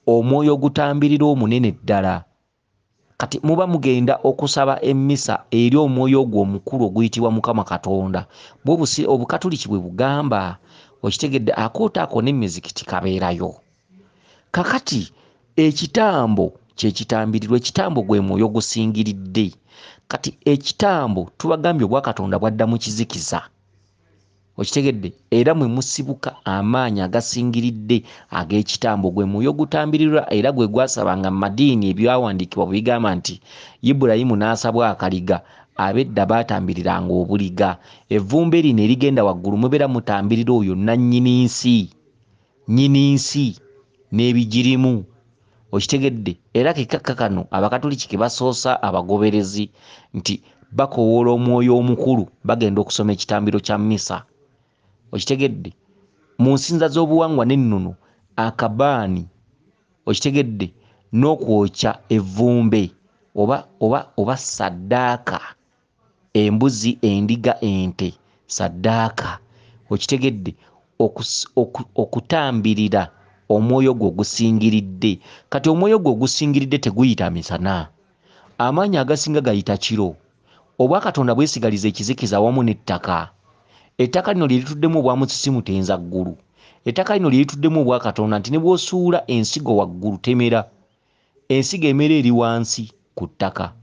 omwoyo ogutambirira omunene ddala. Kati muba mugenda okusaba emmisa eri omwoyo ogwo omukulu oguyitibwa Mukama Katonda. Obukatuliki bwe bugamba. Okitegedde? Akooto ako n'emizikiti kabeerayo. kakati ekitambo kyekitambirirwa, ekitambo gwe mwoyo gusingiridde. Kati ekitambo tubagambye obwakatonda bwadda mu kizikiza, okitegedde, era mwe musibuka amaanyi agasingiridde ag'ekitambo gwe mwoyo gutambirirwa, era gwe gwasabanga mu madiini ebyawandiikibwa bwe bigamba nti Ibulayimu n'asabwa akaliga, ab'edda baatambiriranga obuliga, evvumbe lino erigenda waggulu mubeera mutambirira oyo nannyini nsi, nnyini nsi n'ebigirimu, okitegedde. Era kekakka kano abakatoliki ke basoosa abagoberezi nti bakoowoola omwoyo omukulu bagenda okusoma ekitambiro kya mmisa, okitegedde. Mu nsinza z'obuwangwa n'ennono akabaani, okitegedde, n'okwokya evvumbe oba saddaaka, embuzi, endiga, ente, saddaaka, okitegedde, okutambirira omwoyo gwo gusingiridde. Kati omwoyo gwo gusingiridde teguyita misana, amaanyi agasinga gayita kiro. Obwakatonda bwesigaliza ekizikiza awamu n'ettaka. Ettaka lino lye lituddemu obwamusisimu tenza ggulu. Ettaka lino lye lituddemu obwakatonda nti ne bw'osuula ensigo waggulu temera, ensigo emera eri wansi ku ttaka.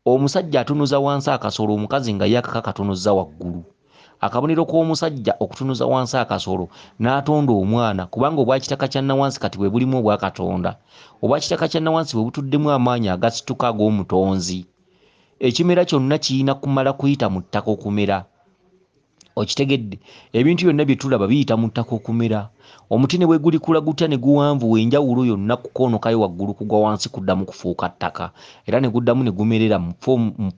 Omusajja atunuza wansi akasolo, omukazi nga ye akaka katunuzza waggulu. Akabonero k'omusajja okutunuza wansi akasolo n'atonda omwana, kubanga obwakitaka kya nawansi kati bwe bulimu obwakatonda. Obwakitaka kya nawansi bwe butuddemu amaanyi agasituka ag'omutonzi. Ekimera kyonna kirina kumala kuyita mu ttaka okumera, okitegedde. Ebintu byonna bye tulaba biyita mu ttaka okumera. Omuti ne bwe gulikula gutya ne guwanvuwa enjawulo yonna kukoonokayo waggulu kugwa wansi kuddamu kufuuka ttaka, era ne guddamu ne gumerera mu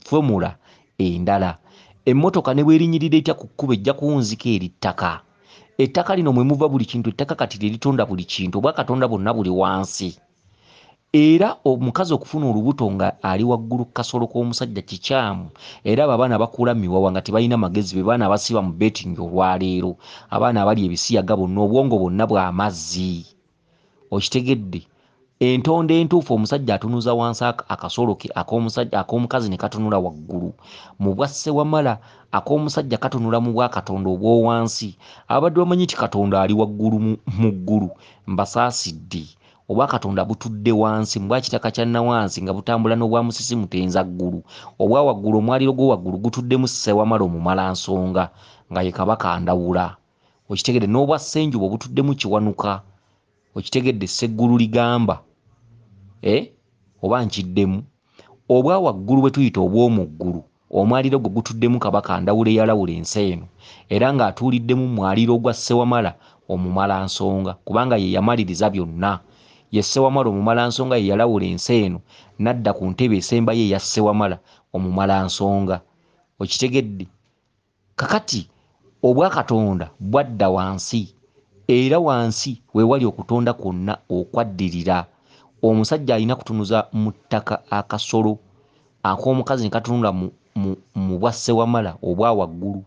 ffomula endala. Emmotoka ne bwerinyirira etya ku kkubo ejja kuwunzika eri ttaka. Ettaka lino mwe muva buli kintu, ettaka kati lye litonda buli kintu, obwakatonda bwonna buli wansi. Era omukazi okufuna olubuto nga ali waggulu ku kasolo k'omusajja kikyamu, era abo abaana bakula miwawa nga tebalina magezi, be baana abasiba mu betingi olwaleero, abaana abali ebisiyaga bonna, obwongo bwonna bw'amazzi, okitegedde. Entonda entuufu omusajja atunuza wansi akasolo ke ak'omukazi ne katunula waggulu. Mu bwa ssewamala ak'omusajja katunula mu bwakatonda obw'owansi. Abadde bamanyi nti katonda ali waggulu mu ggulu, mbasaasidde. Obwakatonda butudde wansi mu bwakitaka kya nawansi nga butambula n'obwamusisi mutenza ggulu. Obwa waggulu, omwaliro gwo waggulu gutuddemu ssewamala omumalansonga nga ye kabaka ndawula, okitegedde. N'obwa ssenjuba butuddemu kiwanuka, okitegedde, sseggulu ligamba, oba nkiddemu. Obwa waggulu bwe tuyita obw'omuggulu, omwaliro gwe gutuddemu kabaka ndawula eyalawula ensi eno, era ng'atuuliddemu mwaliro ogwa ssewamala omumalansonga, kubanga ye yamaliriza byonna. Ye ssewamala omumalansonga ye yalawula ensi eno, n'adda ku ntebe esembayo eya ssewamala omumalansonga, okitegedde. Kakati obwakatonda bwadda wansi, era wansi we wali okutonda kwonna okwaddirira. Omusajja alina kutunuza mu ttaka akasolo ak'omukazi ne katunula mu bwa ssewamala obwa waggulu.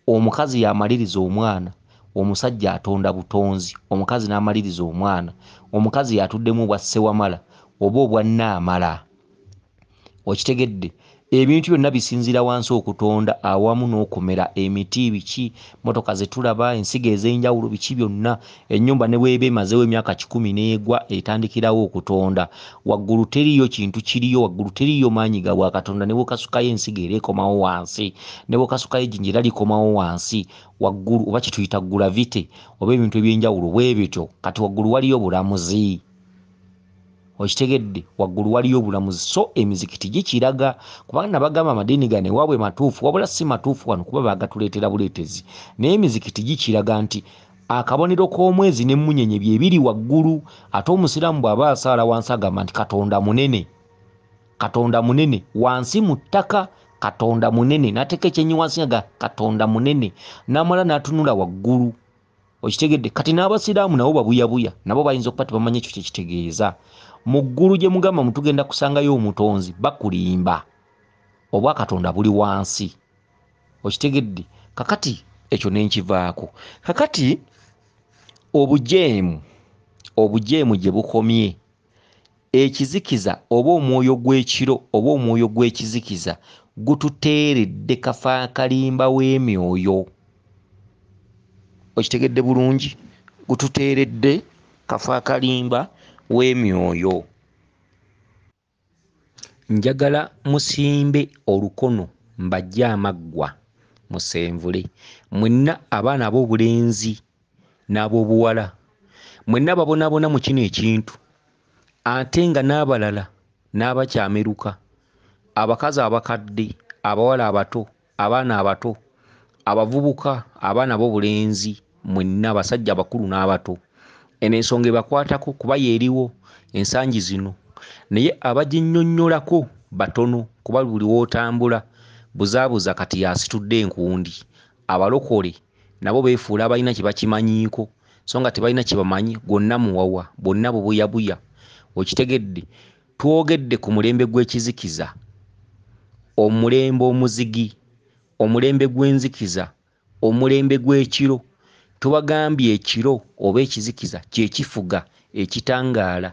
Omukazi yamaliriza omwana, omusajja atonda butonzi, omukazi n'amaliriza omwana, omukazi yatuddemu obwa ssewamala oba obwa nnaamala, okitegedde. Ebintu byonna bisinzira wansi okutonda awamu n'okumera. Emiti biki, motoka ze tulaba, ensigo ez'enjawulo, biki byonna. Ennyumba ne bw'eba emazeewo emyaka 10 n'egwa etandikirawo okutonda. Waggulu teriyo kintu kiriyo, waggulu teriyo maanyi ga bwakatonda. Ne bw'okasukayo ensigo era ekomawo wansi, ne bw'okasukayo ejjinja era likomawo wansi. Waggulu oba kituyita gulavite oba ebintu eby'enjawulo bwe bityo. Kati waggulu waliyo bulamuzi, okitegedde. Waggulu waliyo obulamuzi, so emizikiti gikiraga, kubanga nabagamba amadiini gano ewaabwe matuufu, wabula si matuufu wano kuba bagatuleetera buleetezi. Naye emizikiti gikiraga nti akabonero k'omwezi n'emmunyenye bye biri waggulu, ate omusiraamu bw'aba asaala wansi agamba nti katonda munene, katonda munene wansi mu ttaka, katonda munene. N'ateeka ekyenyi wansi nga katonda munene, n'amala n'atunula waggulu, okitegedde. Kati n'abasiraamu nabo babuyabuya, nabo bayinza okuba tebamanyi ekyo kye kitegeeza. Mu ggulu gye mugamba mutugenda kusangayo omutonzi, bakulimba. Obwakatonda buli wansi, okitegedde. Kakati ekyo nenkivaako. Kakati obujeemu gye bukomye, ekizikiza oba omwoyo gw'ekiro oba omwoyo gw'ekizikiza gututeeredde kafaakalimba w'emyoyo, okitegedde bulungi. Gututeeredde kafaakalimba w'Emyooyo. Njagala musimbe olukono mbajje amaggwa musenvule. Mwenna abaana ab'obulenzi n'ab'obuwala, mwenna babonaabona mu kino ekintu, ate nga n'abalala n'abakyameruka, abakazi abakadde, abawala abato, abaana abato, abavubuka, abaana b'obulenzi, mwenna abasajja abakulu n'abato. Eno ensonga ebakwatako kuba yeeriwo ensangi zino, naye abaginnyonnyolako batono kuba buli w'otambula buzaabuza kati yasitudde enkundi. Abalokole nabo beefuula abalina kye bakimanyiiko so nga tebalina kye bamanyi, gwonna muwawa, bonna bubuyabuya. Okitegedde, twogedde ku mulembe gw'ekizikiza, omulembe omuzigi, omulembe gw'enzikiza, omulembe gw'ekiro. Tubagambye ekiro oba ekizikiza kye kifuga ekitangaala,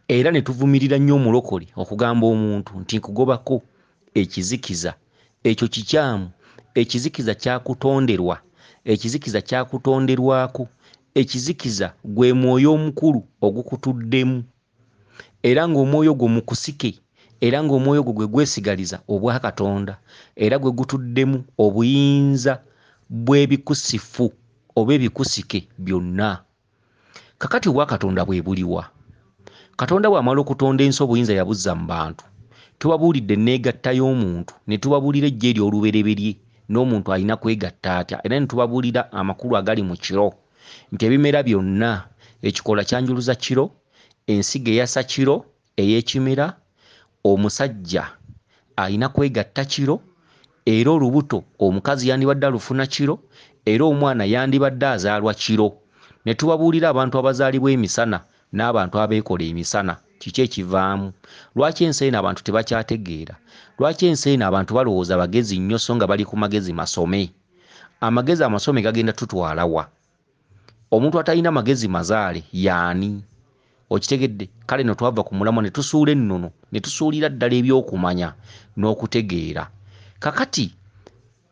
era ne tuvumirira nnyo omulokole okugamba omuntu nti nkugobako ekizikiza. Ekyo kikyamu. Ekizikiza kyakutonderwa, ekizikiza kyakutonderwako. Ekizikiza gwe mwoyo omukulu ogukutuddemu, era ng'omwoyo gwo mukusike, era ng'omwoyo gwo gwe gwesigaliza obwa Katonda, era gwe gutuddemu obuyinza bw'ebikusifu oba ebikusike byonna. Kakati obwa Katonda bwe buliwa? Katonda bw'amala okutonda ensi obuyinza yabuzza mu bantu. Tubabuulidde enneegatta y'omuntu, ne tubabuulira eggye ery'olubereberye n'omuntu alina kwegatta atya, era ne tubabuulira amakulu agali mu kiro nti ebimera byonna, ekikola kyanjuluza kiro, ensigo eyasa kiro ey'ekimera, omusajja alina kwegatta kiro, era olubuto omukazi yandibadde alufuna kiro, era omwana yandibadde azaalwa kiro. Ne tubabuulira abantu abazaalibwa emisana n'abantu abeekola emisana kiki ekivaamu. Lwaki ensi eno abantu tebakyategeera? Lwaki ensi eno abantu balowooza bagezi nnyo so nga bali ku magezi masome? Amagezi amasome gagenda tutwalawa? Omuntu atalina magezi mazaale yaani? Okitegedde? Kale no twava ku mulamwa ne tusuula ennono, ne tusuulira ddala ebyokumanya n'okutegeera. Kakati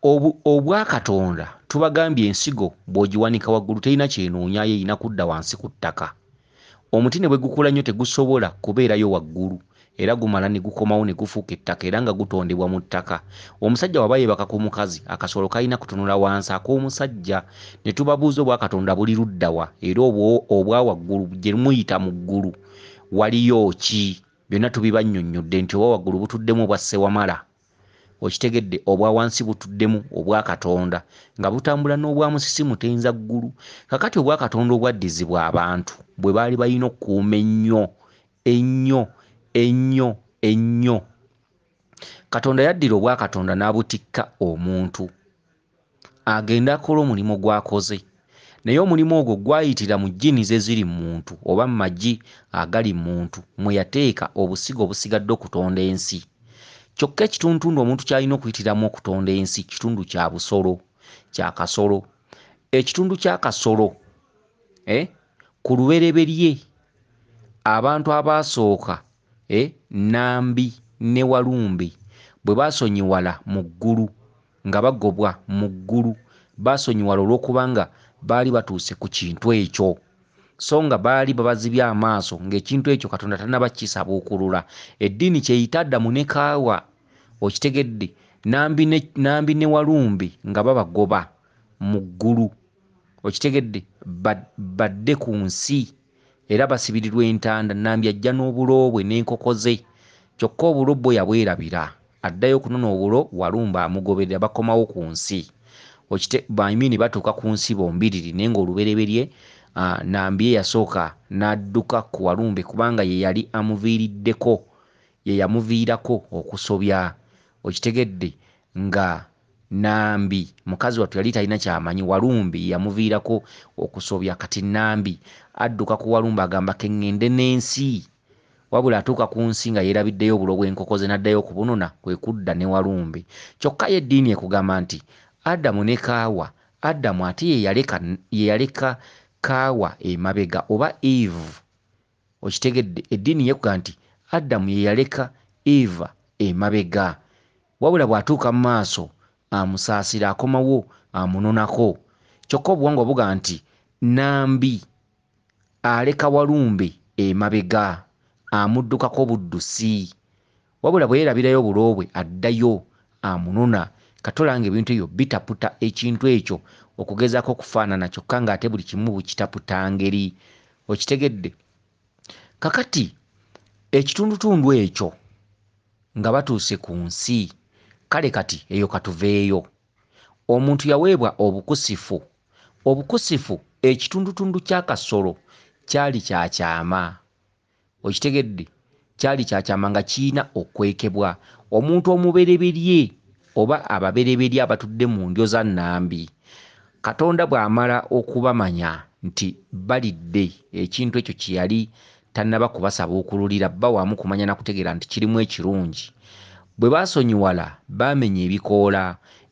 obwa Katonda tubagambye ensigo bw'ogiwanika waggulu terina kyenoonyayo, erina kudda wansi ku ttaka. Omuti ne bwe gukula nnyo tegusobola kubeerayo waggulu, era gumala ne gukomawo ne gufuuka ettaka, era nga gutondebwa mu ttaka. Omusajja waba yeebaka ku mukazi, akasolo kalina kutunula wansi ak'omusajja. Ne tubabuuza obwa Katonda buli ludda wa, era obwa waggulu gye muyita mu ggulu waliyo ki? Byonna tubibannyonnyodde nti obwa waggulu butuddemu obwa Ssewamala. Okitegedde? Obwa wansi butuddemu obwa Katonda, nga butambula n'obwa musisi mutenza ggulu. Kakati obwa Katonda obwaddizibwa abantu bwe baali balina okukuuma ennyo ennyo ennyo ennyo. Katonda yaddira obwa Katonda n'abutikka omuntu agende akola omulimu gw'akoze, naye omulimu ogwo gwayitira mu jjini ze ziri mu muntu oba mu magi agali mu muntu mwe yateeka obusigo obusigadde okutonda ensi. Kyokka ekitundutundu omuntu ky'alina okuyitiramu okutonda ensi kitundu kya busolo, kya kasolo. Ekitundu kya kasolo ku lubereberye abantu abaasooka Nambi ne Walumbe bwe baasonyiwala mu ggulu nga bagobwa mu ggulu, baasonyiwala olw'okubanga baali batuuse ku kintu ekyo, so nga baali babazibye amaaso ng'ekintu ekyo Katonda tannaba kisabuukulula. Eddiini kyeyita Adamu ne Kaawa. Okitegedde? Nambi ne Walumbe nga babagoba mu ggulu. Okitegedde? Badde ku nsi era basibirirwa entanda. Nambi ajja n'obulo bwe n'enkoko ze, kyokka obulo bwe yabwerabira, addayo okunona obulo, Walumbe amugoberera, bakomawo ku nsi. Bamiini batuuka ku nsi bombiriri, naye ng'olubereberye Nambi yasooka n'adduka ku Walumbe kubanga ye yali amuviiriddeko, ye yamuviirako okusobya. Okitegedde? Nga Nambi mukazi wattu yali talina kyamanyi, Walumbe yamuviirako okusobya. Kati Nambi adduka ku Walumbe agamba keŋŋende n'ensi, wabula atuuka ku nsi nga yeerabiddeyo obulo bw'enkoko ze n'addayo okubunona, kwe kudda ne Walumbe. Kyokka ye eddiini ekugamba nti Adamu ne Kaawa, Adamu ate ye yaleka Kaawa emabega oba Eve. Okitegedde? Eddiini yekugamba nti Adamu ye yaleka Eva emabega, wabula bw'atuuka mu maaso amusaasira, akomawo amunonako. Kyokka obuwangwa buga nti Nambi aleka Walumbe emabega amuddukako buddusi wabula bwe yeerabirayo obuloobwe addayo amunona katolanga ebintu ebyo bitaputa ekintu ekyo okugezaako okufaanana kyokka ng'ate buli kimu bukitaputa ngeri okitegedde kakati ekitundutundu ekyo nga batuuse ku nsi kale kati eyo katuveeyo omuntu yaweebwa obukusifu ekitundutundu ky'akasolo kyali kyakyama okitegedde kyali kyakyama nga kiyina okwekebwa omuntu omubereberye oba ababereberye abatudde mu ndyo za nnambi katonda bw'amala okubamanya nti balidde ekintu ekyo kye yali tannaba kubasaba okululira bba waamu kumanya na kutegeera nti kirimu ekirungi bwe baasonyiwala baamenya ebikoola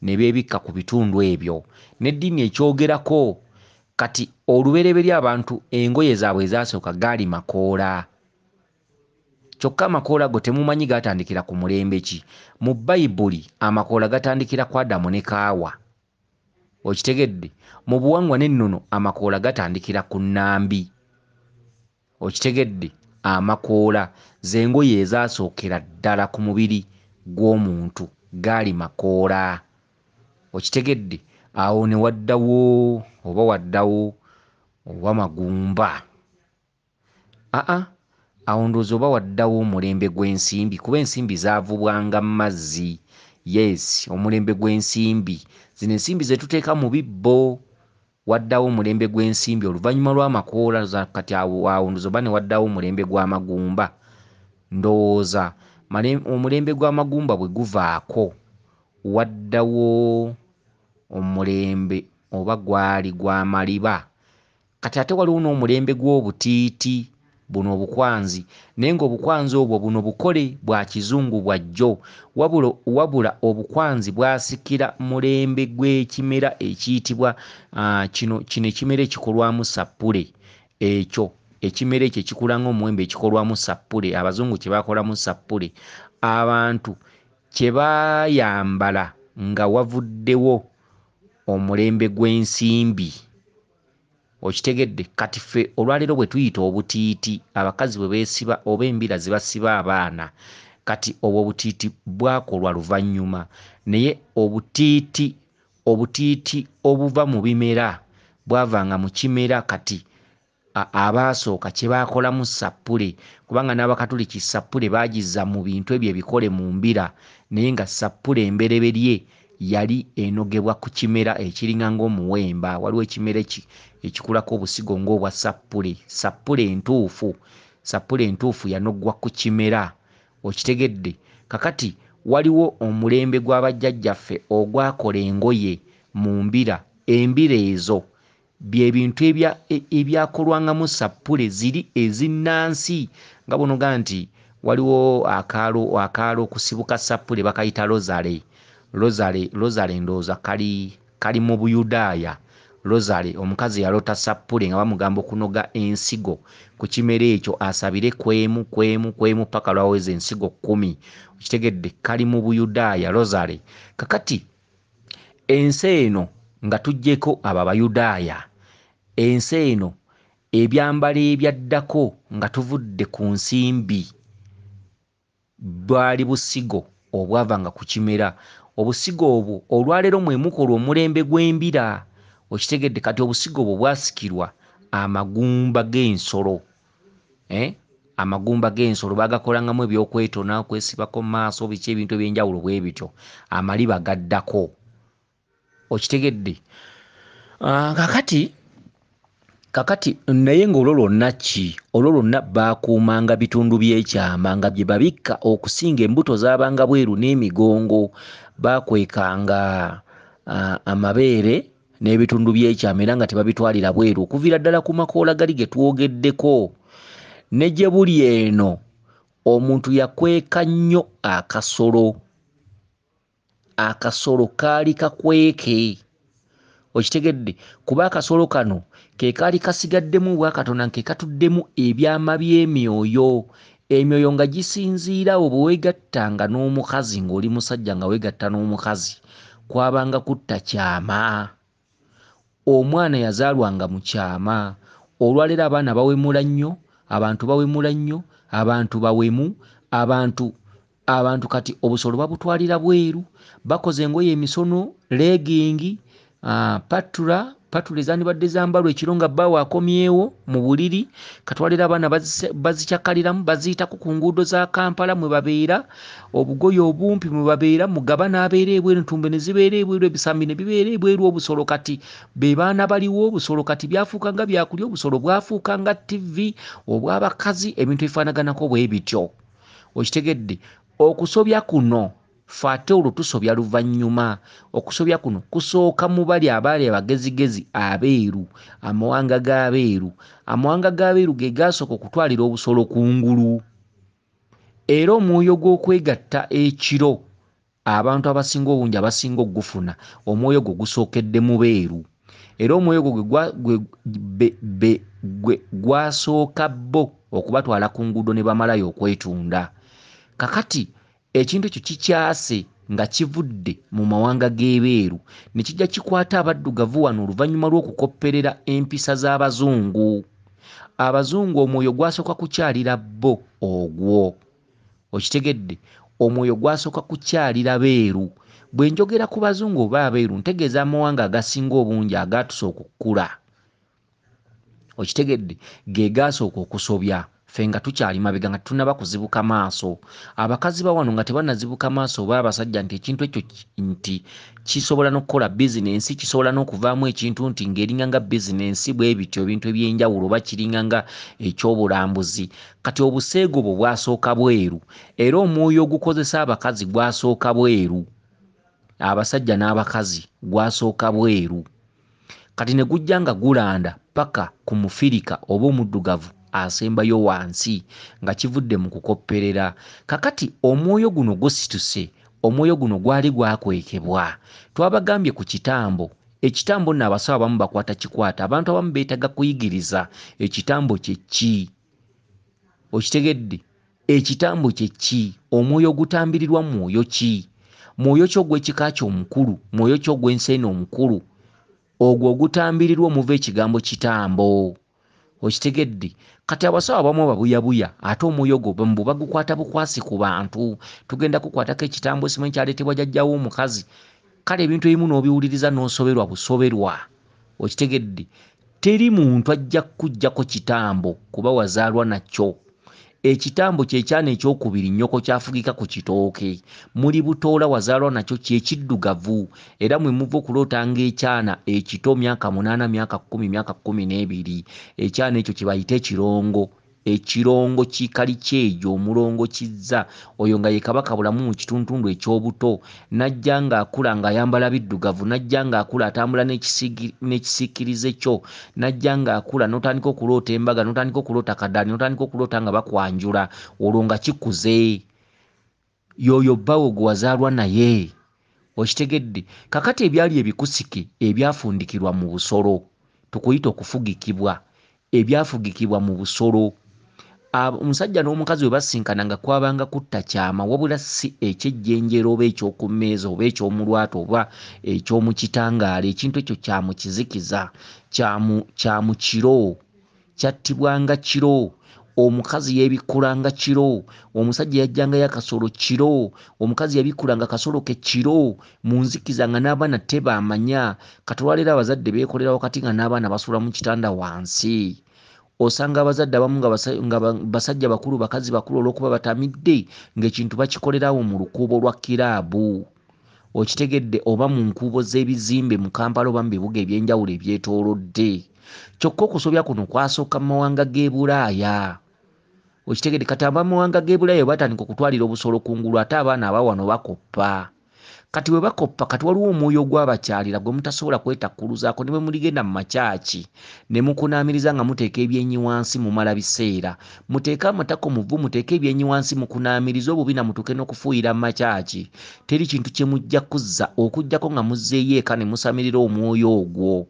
ne beebikka ku bitundu ebyo n'eddiini ekyogerako kati olubereberye abantu engoye zaabwe ezaasooka gaali makoola kyokka amakoola go temumanyi gaatandikira ku mulembe ki mu bayibuli amakoola gatandikira ku Adamu ne Kaawa okitegedde mu buwangwa n'ennono amakoola gatandikira ku nnambi okitegedde amakoola z'engoye ezaasookera ddala ku mubiri gw'omuntu gaali makoola okitegedde awo ne waddawo magumba awo ndowooza oba waddawo omulembe gw'ensimbi kuba ensimbi zaavubwanga mu mazzi yes omulembe gw'ensimbi zino ensimbi ze tuteeka mu bibbo waddawo omulembe gw'ensimbi oluvannyuma lw'amakoola kati awo ndowooza oba ne waddawo omulembe gw'amagumba ndowooza omulembe gw'amagumba bwe guvaako waddawo omulembe oba gwali gw'amaliba kati ate waliwo n'omulembe gw'obutiiti buno obukwanzi naye ng'obukwanzi obwo buno bukole bwa kizungu bwajjo wabula obukwanzi bwasikira mulembe gw'ekimera ekiyitibwa kino ekimera ekikolwamu sappule ekyo ekimera ekyo ekikula ng'omuwembe ekikolwamu sappule abazungu kye bakolamu sappule abantu kye baayambala nga wavuddewo omulembe gw'ensimbi okitegedde kati ffe olwaleero bwe tuyita obutiiti abakazi bwe beesiba oba embira ze basiba abaana kati obwo obutiiti bwakolwa luvannyuma naye obutiiti obuva mu bimera bwavanga mu kimera kati abaasooka kye baakolamu sappule kubanga n'abakatuliki sappule baagizza mu bintu ebyo ebikole mu mbira naye nga sappule embereberye yali enogebwa ku kimera ekiringa ng'omuwemba waliwo ekimera ekikulako obusigo ng'obwa sappule entuufu yanoggwa ku kimera okitegedde kakati waliwo omulembe gw'abajjajjaffe ogwakola engoye mu mbira ezo bye bintu ebyakolwangamu sappule ziri ezinnansi nga bunoga nti waliwo akaalo okusibuka sappule bakayita rozale ndowooza kali mu Buyudaaya rozale omukazi yalota sappule nga bamugamba okunoga ensigo ku kimera ekyo asabire kwemu paka lwaweza ensigo 10 okitegedde kali mu Buyudaaya rozale kakati ensi eno nga tuggyeko abo Abayudaaya ensi eno ebyambalo ebyaddako nga tuvudde ku nsimbi bwali busigo obwavanga ku kimera obusigo obwo olwaleero mwe mukolwa omulembe gw'embira okitegedde kati obusigo obwo bwasikirwa amagumba g'ensolo amagumba g'ensolo bagakolangamu ebyokwetona okwesibako mu maaso biki ebintu ebyenjawulo bwe bityo amaliba gaddako okitegedde kakati naye ng'olwo lwonna baakuumanga bitundu by'ekyama nga bye babikka okusinga embuto zaabanga bweru n'emigongo baakwekanga amabeere n'ebitundu by'ekyama era nga tebabitwalira bweru okuviira ddala ku makoola gali ge twogeddeko ne gye buli eno omuntu yakweka nnyo akasolo kaali kakweke okitegedde kuba akasolo kano ke kaali kasigaddemu bwakatona ke katuddemu ebyama by'emyoyo emyoyo nga gisinziirawo bwe weegattanga n'omukazi ng'oli musajja nga weegatta n'omukazi kwabanga kutta kyama omwana yazaalwanga mu kyama olwaleero abaana bawemula nnyo abantu bawemula nnyo, abantu bawemu, abantu kati obusolo babutwalira bweru, bakoze engoye emisono, legging, patula ezandibadde zambalwa ekiro nga bbaawe akomyewo mu buliri, katwalira abaana bazikyakaliramu, baziyitako ku nguudo za Kampala mwe babeera, obugoye obumpi mwe babeera, mugaba n'abeera ebweru, entumbe ne zibeera ebweru, ebisambi ne bibeera ebweru, obusolo kati be baana baliwo, obusolo kati byafuuka nga byakulya, obusolo bwafuuka nga TV, obw'abakazi, ebintu ebifaanaganako bwe bityo. Okitegedde? Okusobya kuno ffe ate olwo tusobya luvannyuma. Okusobya kuno kusooka mu bali abaali abagezigezi abeeru, amawanga g'abeeru. Amawanga g'abeeru ge gaasooka okutwalira obusolo kungulu. Era omwoyo gw'okwegatta ekiro abantu abasinga obungi abasinga okugufuna, omwoyo gwo gusookedde mu beeru. Era omwoyo gwe gwasooka bo okubatwala ku nguudo ne bamalayo okwetunda. Kakati ekintu ekyo kikyase nga kivudde mu mawanga g'ebeeru ne kijja kikwata abaddugavu wano oluvannyuma lw'okukopperera empisa z'Abazungu. Abazungu omwoyo gwasooka kukyalira bo ogwo. Okitegedde? Omwoyo gwasooka kukyalira beeru. Bwe njogera ku Bazungu oba abeeru ntegeeza amawanga agasinga obungi agatusooka okukula. Okitegedde? Ge gaasooka okusobya. Ffe nga tukyali mabega nga tunaba kuzibuka maaso. Abakazi ba wano nga tebanazibuka maaso oba abasajja nti ekintu ekyo nti kisobola n'okukola bizinensi, kisobola n'okuvaamu ekintu nti ng'eringa nga bizinensi bwe bityo, ebintu eby'enjawulo oba kiringa nga ekyobulambuzi. Kati obuseego bwo bwasooka bweru, era omwoyo ogukozesa abakazi gwasooka bweru. Abasajja n'abakazi gwasooka bweru. Kati ne gujja nga gulanda paka ku Mufirika oba omuddugavu asembayo wansi nga kivudde mu kukopperera. Kakati omwoyo guno gusituse, omwoyo guno gwali gwakwekebwa. Twabagambye ku kitambo. Ekitambo nno abasawo abamu bakwata kikwata, abantu abamu beetaga kuyigiriza ekitambo kye ki. Okitegedde? Ekitambo kye ki? Omwoyo gutambirirwa mwoyo ki? Mwoyo ki ogw'ekika ky'omukulu? Mwoyo ki ogw'enseeno omukulu? Ogwo ogutambirirwa omuva ekigambo kitambo. Okitegedde? Kati abasawo abamu ababuyabuya ate omwoyo gwo bwe bagukwata bukwasi ku bantu. Tugenda kukwatako ekitambo esimu ekyaleetebwa jjajjawo omukazi. Kale ebintu ebimu n'obiwuliriza n'osoberwa busoberwa. Okitegedde? Teri muntu ajja kuggyako kitambo kuba wazaalwa nakyo. Ekitambo kyekyana ekyokubiri nnyoko kyafugika ku kitooke. Muli butoola wazaalwa nakyo kyekiddugavu. Era mwe muva okulootanga ekyana ekito myaka 8, myaka 10, myaka 12. Ekyana ekyo kye bayita ekirongo. Ekirongo kikali kyejo omulongo kizza. Oyo nga ye kabaka bulamu mu kituntundu ekyobuto. Najja ng'akula ng'ayambala biddugavu. Najja ng'akula atambula n'ekisiikirize kyo. Najja ng'akula n'otandika okuloota embaga, n'otandika okuloota kadaali, n'otandika okuloota nga bakwanjula. Olwo nga kikuze. Yoyo bbawo gwe wazaalwa naye. Okitegedde? Kakati ebyali ebikusike ebyafundikirwa mu busolo, tukuyita okufugikibwa, ebyafugikibwa mu busolo. Omusajja n'omukazi we basinkananga kwabanga kutta kyama, wabula si ekyejjenjero oba ekyoku mmeeza oba ekyomulwatu oba ekyomukitangaala. Ekintu ekyo kyamu kizikiza, kyamu kiro, kyattibwanga kiro. Omukazi yeebikulanga kiro, omusajja yajjangayo akasolo kiro, omukazi yabikulanga kasolo ke kiro, mu nzikiza nga n'abaana tebamanya. Katwalira abazadde beekolera wakati nga n'abaana basuula mu kitanda wansi. Osanga abazadde abamu nga basajja bakulu, bakazi bakulu olw'okuba batamidde ng'ekintu bakikolerawo mu lukuubo lwa kiraabu. Okitegedde? Oba mu nkuubo z'ebizimbe mu Kampala oba mu bibuga eby'enjawulo ebyetoolodde. Kyokka okusobya kuno kwasooka mu mawanga g'e Bulaaya. Okitegedde? Kati abamawanga g'e Bulaaya batandika okutwalira obusolo kungulu, ate abaana abawano bakoppa. Kati bwe bakoppa, kati waliwo omwoyo gwabakyalira gwe mutasobola kwetakkuluzaako. Ne bwe muligenda mu makyaki ne mukunaamiriza nga muteeka ebyenyi wansi mumala biseera. Muteeke amatako muvu, muteeke ebyenyi wansi mukunaamiriza obubi na mutuuke n'okufuuyira mu makyaki. Teri kintu kye mujja kuzza okuggyako nga muzzeeyo eka ne musamirira omwoyo ogwo.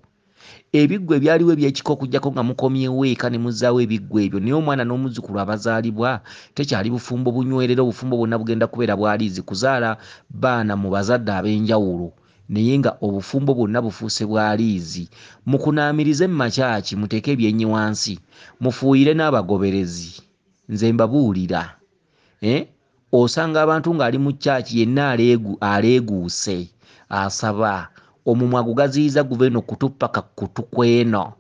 Ebiggwa ebyaliwo eby'ekika okuggyako nga mukomyewo eka ne muzzaawo ebiggwa ebyo, naye omwana n'omuzzukulu abazaalibwa tekyali bufumbo bunywerera. Obufumbo bwonna bugenda kubeera bwaliizi kuzaala baana mu bazadde ab'enjawulo naye nga obufumbo bwonna bufuuse bwaliizi. Mukunaamirize mu makyaki muteeke ebyenyi wansi mufuuyire n'abagoberezi. Nze mbabuulira osanga abantu ng'ali mu kyaki yenna aleeguuse asaba omumwa gugaziyiza guve eno kutuppa kakutu kweno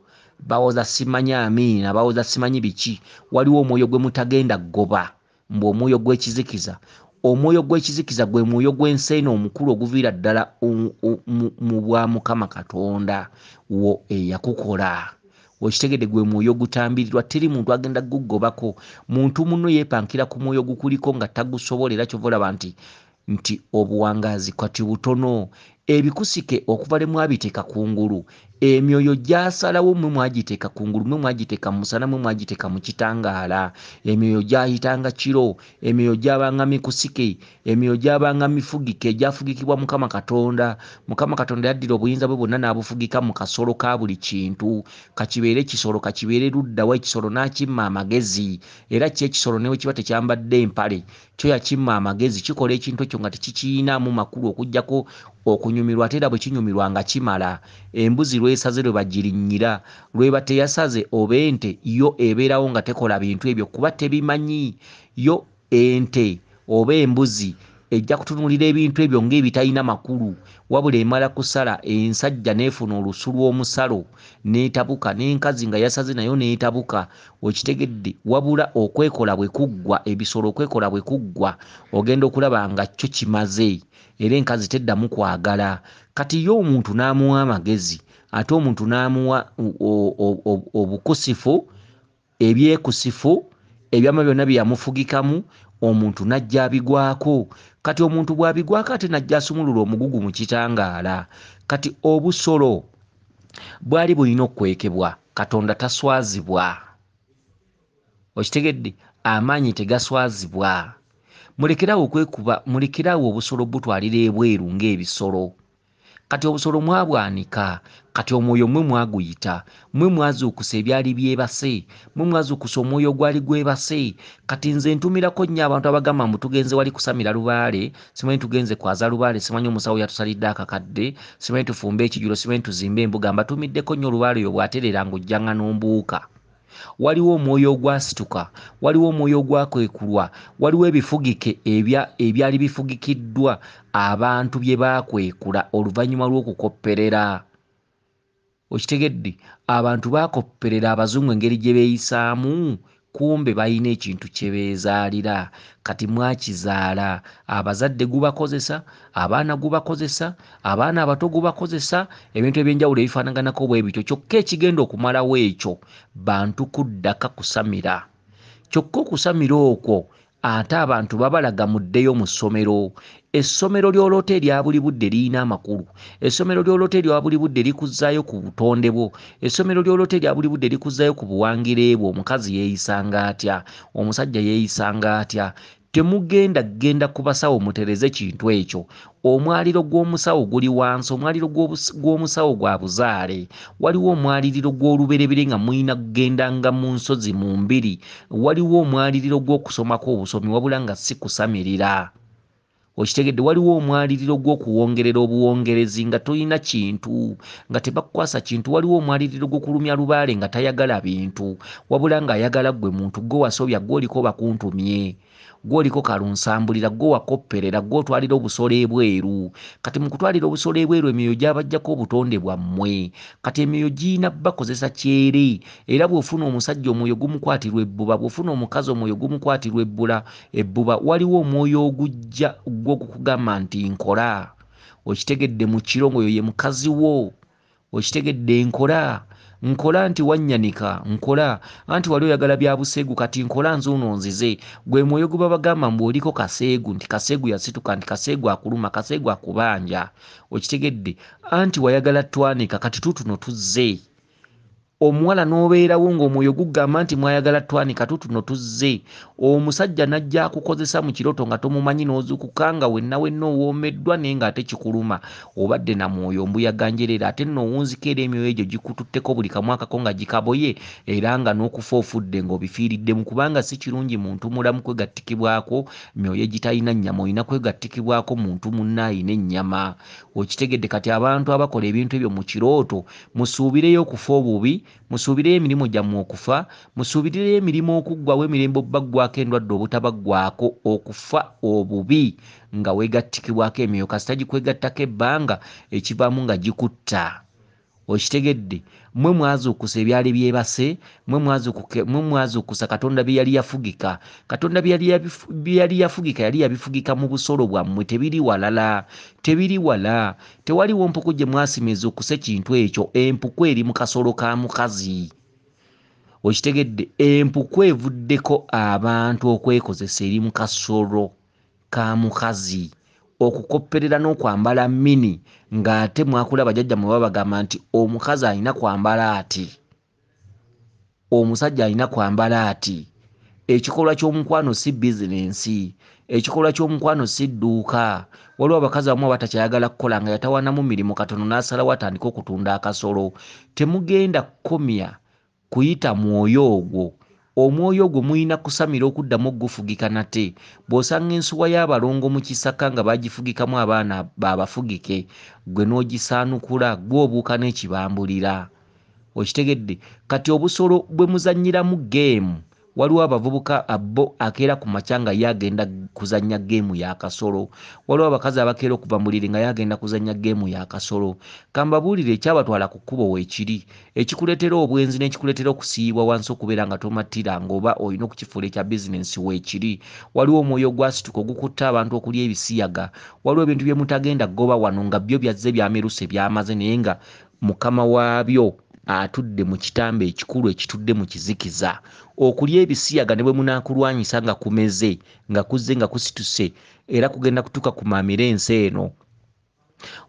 bawoza simanyi amiina bawoza simanyi biki. Waliwo omwoyo gwe mutagenda ggoba mbu omwoyo gw'ekizikiza. Omwoyo gw'ekizikiza gwe mwoyo gw'enseena omukulu oguviira ddala mu bwa Mukama Katonda wo eyakukola. Okitegedde gwe mwoyo gutambirirwa, teri muntu agenda guggobako. Muntu muno yeepankira ku mwoyo gukuliko nga tagusobola era kyova olaba nti obuwangazi kati butono. Ebikusike okuva le mwabiteeka kungulu, emyoyo gyasalawo mwe mwagiteeka kungulu, mwe mwagiteeka mu musana, mwe mwagiteeka mu kitangaala. Emyoyo gyayitanga kiro, emyoyo gyabanga mikusike, emyoyo gyabanga mifugike egyafugikibwa Mukama Katonda. Mukama Katonda yaddira obuyinza bwe bwonna n'abufugika mu kasolo ka buli kintu. Kakibeere kisolo, kakibeere luddawa, ekisolo n'akimma amagezi. Era ki ekisolo ne bwe kiba tekyambadde empale kyo yakimma amagezi, kikola ekintu ekyo nga tekikiinaamu makulu okuggyako okunyumirwa, ate era bwe kinyumirwa nga kimala. Embuzi lwesaze lwe bagirinnyira, lweba teyasaze oba ente yo ebeerawo nga tekola bintu ebyo kuba tebimanyi. Yo ente oba embuzi ejja kutunuulira ebintu ebyo ng'ebitalina makulu, wabula emala kusala ensajja n'efuna olusu lw'omusalo n'etabuka, n'enkazi nga yasaze nayo n'etabuka. Okitegedde, wabula okwekola bwe kuggwa, ebisolo okwekola bwe kuggwa ogenda okulaba nga kyo kimaze era enkazi teddamu kwagala. Kati yo omuntu n'amuwa amagezi ate omuntu n'amuwa obukusifu, ebyekusifu, ebyama byonna bye yamufugikamu, omuntu najja abigwako. Kati omuntu bw'abigwako ate najja asumulula omugugu mu kitangaala. Kati obusolo bwali bulina okwekebwa, Katonda taswazibwa. Okitegedde, amaanyi tegaswazibwa. Mulekerawo okwekuba, mulekerawo obusolo butwalira ebweru ng'ebisolo. Kati obusolo mwabwanika, kati omwoyo mmwe mwaguyita, mmwe mwazuukusa ebyali byebase, mmwe mwazuukusa omwoyo gwali gwebase. Kati nze ntumirako nnyo abantu abagamba mbu tugenze wali kusamira lubaale, simanyi tugenze kwaza lubaale, simanyi omusawo yatusalidde akakadde, simanyi tufumbe ekijulo, simanyi tuzimbe embuga, mbatumiddeko nnyo lubaale oyo bw'aterera ng'ojjanga n'ombuuka. Waliwo omwoyo ogwasituka, waliwo omwoyo ogwakwekulwa, waliwo ebifugike ebyali bifugikiddwa abantu bye baakwekula oluvannyuma lw'okukopperera. Okitegedde, abantu baakopperera abazungu engeri gye beeyisaamu, kumbe balina ekintu kye beezaalira. Kati mwakizaala, abazadde gubakozesa, abaana gubakozesa, abaana abato gubakozesa, ebintu ebyenjawulo ebifaanaganako bwe bityo. Kyokka ekigenda okumalawo ekyo bantu kuddaka kusamira. Kyokka okusamira okwo ate abantu babalaga muddeyo mu ssomero. Essomero ly'oloota erya buli budde lirina amakulu. Essomero ly'oloota erya buli budde likuzzaayo ku butonde bwo. Essomero ly'oloota erya buli budde likuzzaayo ku buwangire bwo. Omukazi yeeyisanga atya, omusajja yeeyisanga atya. Temugenda genda ku basawo mutereze kintu ekyo. Omwaliro gw'omusawo guli wansi, omwaliro gw'omusawo gwa buzaale. Waliwo omwaliriro gw'oluberebere nga mulina kugendanga mu nsozi mu mbiri. Waliwo omwaliriro gw'okusomako obusomi wabula nga si kusamirira. Okitegedde, waliwo omwaliriro gw'okuwongerera obuwongerezi nga tolina kintu, nga tebakukwasa kintu. Waliwo omwaliriro gw'okulumya lubaale nga tayagala bintu wabula ng'ayagala ggwe muntu, gwe wasobya, gwe oliko bakuntumye, gwe oliko kalunsambulira, gwe wakopperera, gwe otwalira obusolo ebweru. Kati mu kutwalira obusolo ebweru emyoyo gyabajjako obutonde bwammwe. Kati emyoyo giyina bakozesa kyeri, era bw'ofuna omusajja omwoyo gumukwatirwa ebbuba, bw'ofuna omukazi omwoyo gumukwatirwa ebbuba. Waliwo omwoyo ogujja gw'okukugamba nti nkola. Okitegedde, mu kiro ng'oyo ye mukazi wo. Okitegedde, nkola nti wannyanika, nkola anti wali oyagala bya buseegu, kati nkola nzuuno nzize. Gwe mwoyo guba bagamba mbu oliko kaseegu, nti kaseegu yasituka, nti kaseegu akuluma, kaseegu akubanja. Okitegedde, anti wayagala twanika, kati tutuno tuzze. omuwala n'obeerawo ng'omwoyo gugamba nti mwayagala twanika tutuno tuzze, omusajja n'ajja akukozesa mu kirooto nga tomumanyi n'ozuukuka nga wenna owoomeddwa naye ng'ate kikuluma, obadde na mwoyo mbuyaganjerera ate nno owunziko era emyoyo egyo gikututteko buli kamu akako nga gikaboye era nga n'okufa ofudde ng'obifiiriddemu, kubanga si kirungi muntu mulamu kwegattikibwako myoyo egitalina nnyama, olina kwegattikibwako muntu munna alina ennyama. Okitegedde? Kati abantu abakola ebintu ebyo mu kirooto musuubireyo okufa obubi, musuubireyo emirimu gyammwe okufa, musuubirireyo emirimu okuggwawo, emirembe obbaggwako, endwadde obutabaggwako, okufa obubi nga weegattikibwako emyoyo kasita gikwegattako ebbanga ekivaamu nga gikutta. Okitegedde? Mmwe mwazuukusa ebyali byebase, mmwe mwazuukusa Katonda bye yali yafugika. Katonda bye yali yafugika yali yabifugika mu busolo bwammwe, tebiri walala, tebiri wala. Tewaliwo mpuku gye mwasima ezuukuse kintu ekyo. Empuku eri mu kasolo ka mukazi. Okitegedde? Empuku evuddeko abantu okwekozesa eri mu kasolo ka mukazi, okukopperera n'okwambala mini ng'ate mwakula bajjajja mwe babagamba nti omukazi alina kwambala ati, omusajja alina kwambala ati. Ekikolwa ky'omukwano si bizinensi, ekikolwa ky'omukwano si dduuka. Waliwo abakazi abamu abatakyayagala kukola nga yatawanamu mirimu katono n'asalawo atandika okutunda akasolo. Temugenda kukomya kuyita mwoyo ogwo. Omwoyo ogwo muyina kusamira okuddamu ogufugika nate. Bw'osanga ensuwa y'abalongo mu kisaka nga bagifugikamu abaana babafugike, gwe n'ogisaanukula, gwe obuuka n'ekibambulira. Okitegedde? Kati obusolo bwe muzannyiramu geemu, waliwo abavubuka abbo akeera ku makya nga ye agenda kuzannya geemu y'akasolo, waliwo abakazi abakeera okuva mu buliri nga ye agenda kuzannya geemu y'akasolo. Kambabuulire ekyabatwala ku kkubo weekiri, ekikuleetera obwenzi n'ekikuleetera okusiibwa wansi okubeera nga tomattira ng'oba olina okukifuula ekya bizinensi weekiri. Waliwo omwoyo gwasituka ogukutta abantu okulya ebisiyaga, waliwo ebintu bye mutagenda ggoba wano nga byo byazze byameruse byamaze naye nga mukama waabyo atudde mu kitambo ekikulu ekitudde mu kizikiza. Okulya ebisiyaga ne bwe munaakulwanyisa nga kumeze, nga kuzze nga kusituse era kugenda kutuuka ku maamira ensi eno.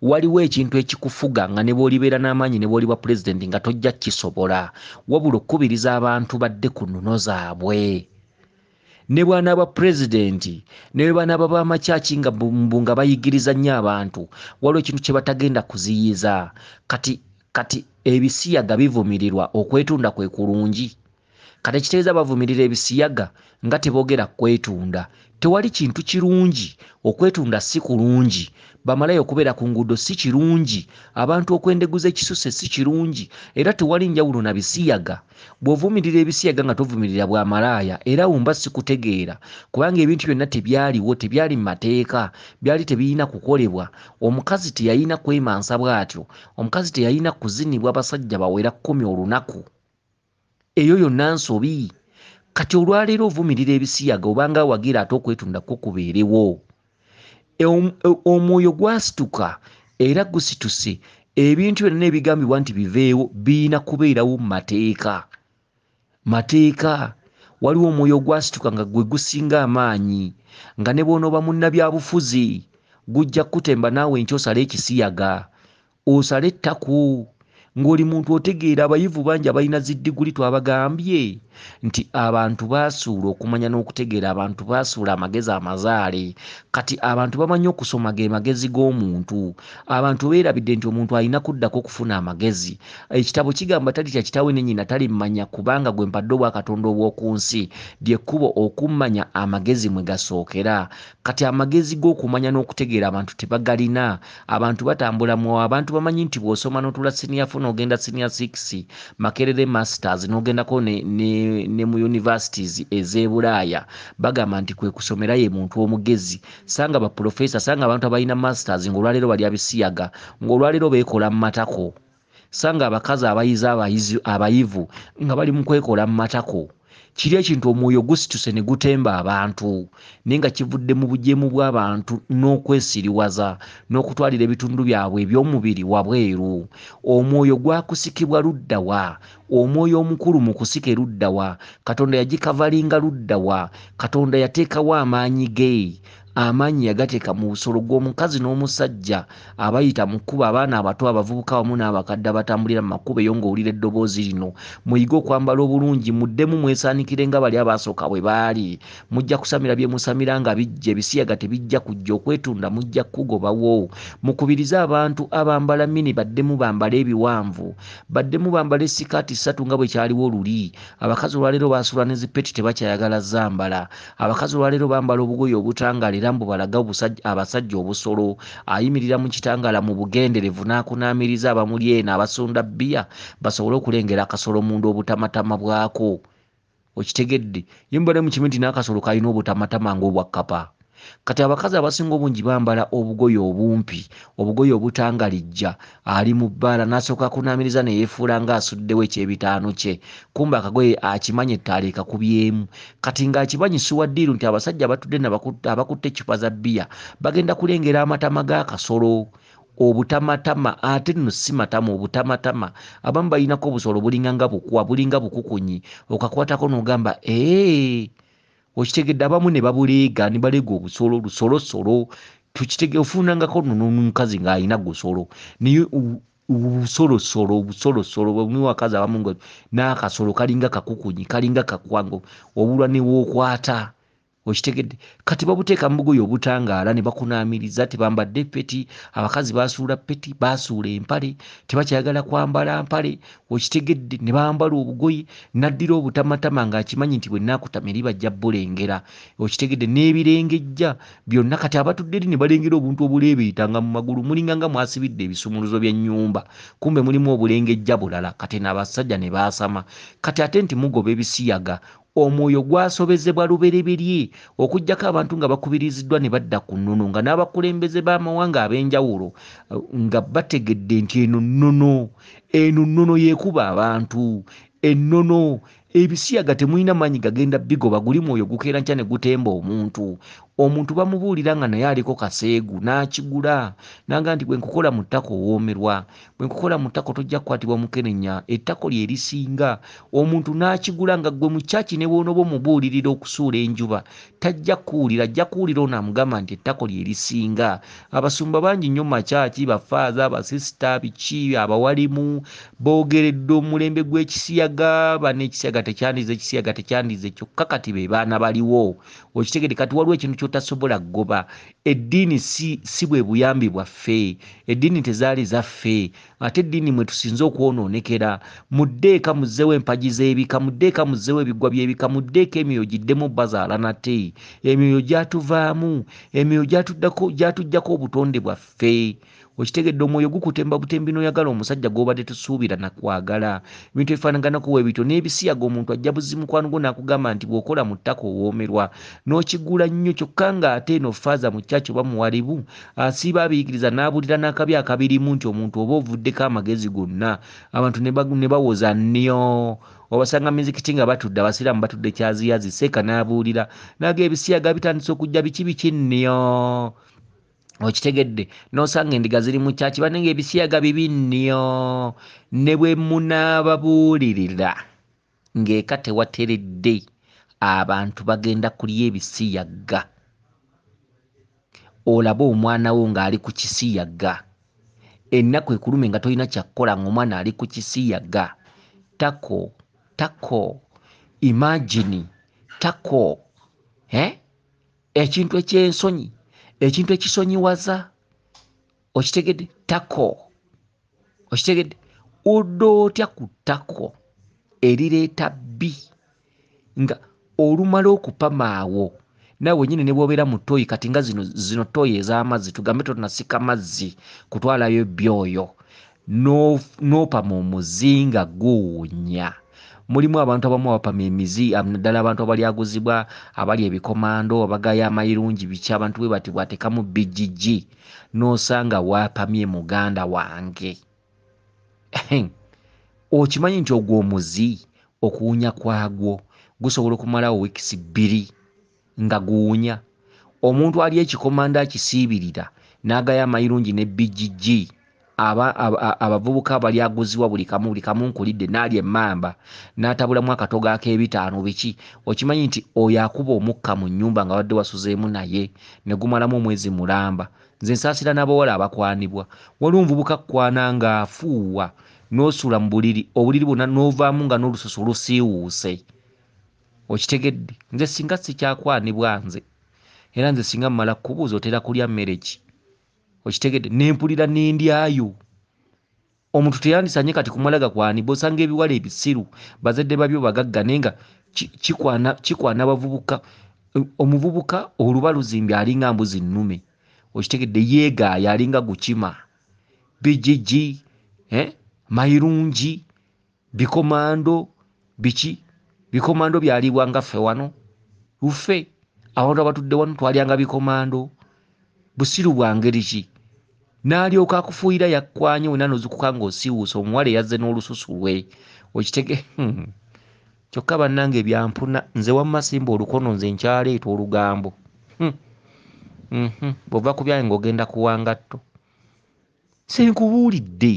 Waliwo ekintu ekikufuga nga ne bw'olibeera n'amaanyi ne bw'oliba pulezidenti nga tojja kisobola, wabula okkubiriza abantu badde ku nnono zaabwe. Ne bw'anaaba pulezidenti ne bwe banaaba b'amakyaki nga bayigiriza nnyo abantu, waliwo ekintu kye batagenda kuziyiza. Kati ebisiyaga bivumirirwa, okwetunda kwe kulungi. Kati ekitegeeza bavumirira ebisiyaga nga teboogera kwetunda. Tewali kintu kirungi, okwetunda si kulungi. Bamalayo okubeera ku nguudo si kirungi, abantu okwendeguza ekisusse si kirungi, era tewali njawulo na bisiyaga. Bw'ovumirira ebisiyaga nga tovumirira bwa malaaya, era wumba sikutegeera, kubanga ebintu byonna tebyaliwo, tebyali mu mateeka, byali tebirina kukolebwa. Omukazi teyalina kwemansa bw'atyo, omukazi teyalina kuzinibwa abasajja bawera 10 olunaku. Eyo yonna nsobi. Kati olwaleero ovumirira ebisiyaga obanga awagira ate okwetundako kubeerewo. Omwoyo gwasituka era gusituse. Ebintu byonna ebigambibwa nti biveewo birina kubeerawo mu mateeka. Mateeka. Waliwo omwoyo gwasituka nga gwe gusinga amaanyi, nga ne bw'onooba munnabyabufuzi gujja kutemba naawe nti osala ekisiyaga, osala ettaku. Ng'oli muntu otegeera abayivu bangi abalina ziddiguli twabagambye nti abantu baasuula okumanya n'okutegeera, abantu baasuula amagezi amazaale. Kati abantu bamanyi okusoma ge magezi g'omuntu. Abantu beerabidde nti omuntu alina kuddako okufuna amagezi. Ekitabo kigamba talitya kitaawe ne nnyina talimmanya kubanga gwe mpadde obwakatonda obw'oku nsi, ly'ekkubo okummanya amagezi mwe gasookera. Kati amagezi g'okumanya n'okutegeera abantu tebagalina. Abantu batambula mu abantu bamanyi nti bw'osoma n'otula senior 4 n'ogenda senior 6 Makerere masters n'ogendako ne mu universities ez'e Bulaaya, bagamba nti kwe kusomera ye muntu omugezi. Sanga ba professor, sanga abantu abalina masters ng'olwaleero bali abisiyaga, ng'olwaleero beekola mu matako. Sanga abakazi abayivu nga bali mu kwekola mu matako. Kiri ekintu omwoyo gusituse ne gutemba abantu, naye nga kivudde mu bujeemu bw'abantu n'okwesiriwaza n'okutwalira ebitundu byabwe eby'omubiri wabweru. Omwoyo gwakusikibwa ludda wa? Omwoyo omukulu mu kusike ludda wa? Katonda yagikavalinga ludda wa? Katonda yateekawo amaanyi ge. amaanyi yagateeka mu busolo gw'omukazi n'omusajja abayita mu kkubo, abaana abato, abavubuka wamu n'abakadde abatambulira mu makubo eyo ng'owulira eddoboozi lino. Muyige okwambala obulungi, muddemu mwesaanikire nga bali abasooka bwe baali. Mujja kusamira bye musamira nga bijja, ebisiyaga tebijja kujja, okwetunda mujja kugobawo. Mukubirize abantu abambala mini baddemu bambala ebiwanvu, baddemu bambala esikaati 3 nga bwe kyaliwo oluli. Abakazi olwaleero baasula ne zipeti tebakyayagala zambala. Abakazi olwaleero bambala obugoye obutangaala era mbu balaga abasajja obusolo. Ayimirira mu kitangaala mu bugenderevu n'akunaamiriza abamuli eno abasunda bbiya basobole okulengera akasolo munda obutamatama bwako. Okitegedde? Yimbale mu kimu nti n'akasolo kalina obutamatama ng'obwakkapa. Kati abakazi abasinga obungi bambala obugoye obumpi, obugoye obutangalijja. Ali mu bbaala n'asooka kunaamiriza ne yeefuula ng'asuddewo ekyebitaano kye. Kumba akagoye akimanye ettaala ekakubyemu. Kati ng'akimanyi siwaddiiru nti abasajja batudde abakutte eccupa za bbiya bagenda kulengera amatama g'akasolo. Obutamatama ate nno si matama, obutamatama. Abamu balinako obusolo bulinganga bukuwa, bulinga bukukunyi. Okakwatako n'ogamba okitegedde, abamu ne babuleega ne baleega obusolo lusolosolo. Tukitegedde ofunangako nno n'omukazi ng'alina gusolo naye obusolosolo bwe wakazi abamu n'akasolo kalinga kakukunyi, kalinga kakwango, obulwa ne wookwata. Okitegedde? Kati babuteeka mu bugoye obutangaala ne bakunaamiriza, tebambadde peti. Abakazi baasuula peti, baasuula empale, tebakyayagala kwambala mpale. Okitegedde? Ne bambala obugoye, naddira obutamatama ng'akimanyi nti bwe nnaakutama eri bajja bulengera. Okitegedde? N'ebirengejja byonna. Kati abatudde eri ne balengera obuntu obuleebeetanga mu magulu, mulinganga mwasibidde ebisumuluzo by'ennyumba, kumbe mulimu obulengejja bulala. Kati n'abasajja ne baasama. Kati ate nti mugoba ebisiyaga, omwoyo gwasobezebwa lubereberye, okuggyako abantu nga bakubiriziddwa ne badda ku nnono, nga n'abakulembeze b'amawanga ab'enjawulo nga bategedde nti eno nnono yeekuba abantu. Ennono ebisiyaga temulina maanyi gagenda bigoba, guli mwoyo gukeera nkya ne gutemba omuntu. Omuntu bamubuulira nga naye aliko kaseegu n'akigula nanga nti bwe nkukola mu ttako owoomerwa, bwe nkukola mu ttako tojja kukwatibwa mukenenya, ettako lye lisinga. Omuntu n'akigula nga ggwe mu kyaki ne bw'onooba omubuulirira okusuula enjuba tajja kuwulira, ajja kuwulira ono amugamba nti ettako lye lisinga. Abasumba bangi nnyo makyaki, bafaaza, basisita, biki, abawalimu boogeredde omulembe gw'ekisiyaga, ban'ekisiyaga tekyandize kyokka kati be baana baliwo. Okitegedde? Kati waliwo ekintu ky'otasobola kugoba. Eddiini si bwe buyambi bwaffe, eddiini tezaali zaffe, ate eddiini mwe tusinze okwonoonekera. Muddeeka muzzeewo empagi z'ebika, muddeeka muzzeewo ebigwa by'ebika, muddeeka emyoyo giddemu bazaala nate. Emyoyo gyatuvaamu, emyoyo gyatuggyako obutonde bwaffe. Okitegedde? Omwoyo gukutemba butembi n'oyagala omusajja gw'obadde tusuubira nakwagala. Ebintu ebifaanaganako bwe bityo n'ebisiyaga, omuntu ajja buzimukwano gwo n'akugamba nti bw'okola mu ttaka owoomerwa, n'okigula nnyo kyokka ng'ate eno faaza mu kyaki oba muwalibu asiiba abiyigiriza n'abulira n'akabi akabirimu nti omuntu oba ovuddeko amagezi gonna. Abantu ne bawoza nnyo. Obasanga mizikiti nga batudde, abasiraamu batudde kyaziyazi, seeka n'abuulira naga ebisiyaga bitandise okujja biki nnyo. Okitegedde? N'osanga endiga ziri mu kyaki banenge ebisiyaga bibi nnyo. Ne bwe munaababuulirira ng'eka tewateredde, abantu bagenda kulya ebisiyaga. Olaba omwana wo ng'ali ku kisiyaga, ennaku ekulume nga tolina kyakkola ng'omwana ali ku kisiyaga. Tako imagine tako, ekintu eky'ensonyi, ekintu ekisonyiwaza. Okitegedde? Tako. Okitegedde? Odda otya ku ttako erireeta bbi nga olumala okupama awo naawe nyine ne bw'obeera mu ttooyi, kati nga zino ttooyi ez'amazzi, tugambe tonasika mazzi kutwalayo Emyooyo, n'opama omuzinga guwunya. Mulimu abantu abamu abapama emizi, naddala abantu abali aguzibwa, abali ebikomando, abagaya amayirungi, biki abantu bwe bati bwatekamu bijiji, n'osanga waapamye muganda wange. Okimanyi nti ogwo omuzi okuwunya kwagwo gusobola okumalawo wiikisi 2 nga guwunya. Omuntu ali ekikomando akisiibirira n'agaya amayirungi ne bijiji, abavubuka bali aguzibwa buli kamu nkulidde n'alya emmamba n'atabulamu akatogo ak'ebitaano biki okimanyi nti oyo akuba omukka mu nnyumba nga wadde wasuzeemu naye ne gumalamu omwezi mulamba. Nze nsaasira n'abawala abakwanibwa waliwo omuvubuka kukwana ng'afuuwa n'osula mu buliri obuliri bwonna n'ovaamu nga n'olususu lusiiwuuse okitegedde. Nze singa sikyakwanibwa nze era nze singa mmala kubuuza otera kulya mmere ki okitegedde nempulira n'endyayo. Omuntu teyandisanye kati kumala gakwanibwa osanga ebiwala ebisiru bazadde babyo bagagga naye nga kikwana abavubuka. Omuvubuka oluba luzimbye alinga mbuzi nnume okitegedde yeegaaya alinga gukima bijiji mayirungi bikomando biki bikomando byalibwa nga ffe wano lufe abantu abatudde wano twalyanga bikomando busiru bwa ngeri ki n'alyoka akufuuyira yakkwanye wena nozikuka ng'osiiwuusa omuwala eyazze n'olususu lwe okitege. Kyokka bannange ebyampuna nze wamma simba olukono nze nkyaleeta olugambo bw'ova ku byange ng'ogenda kuwangatto senkubuulidde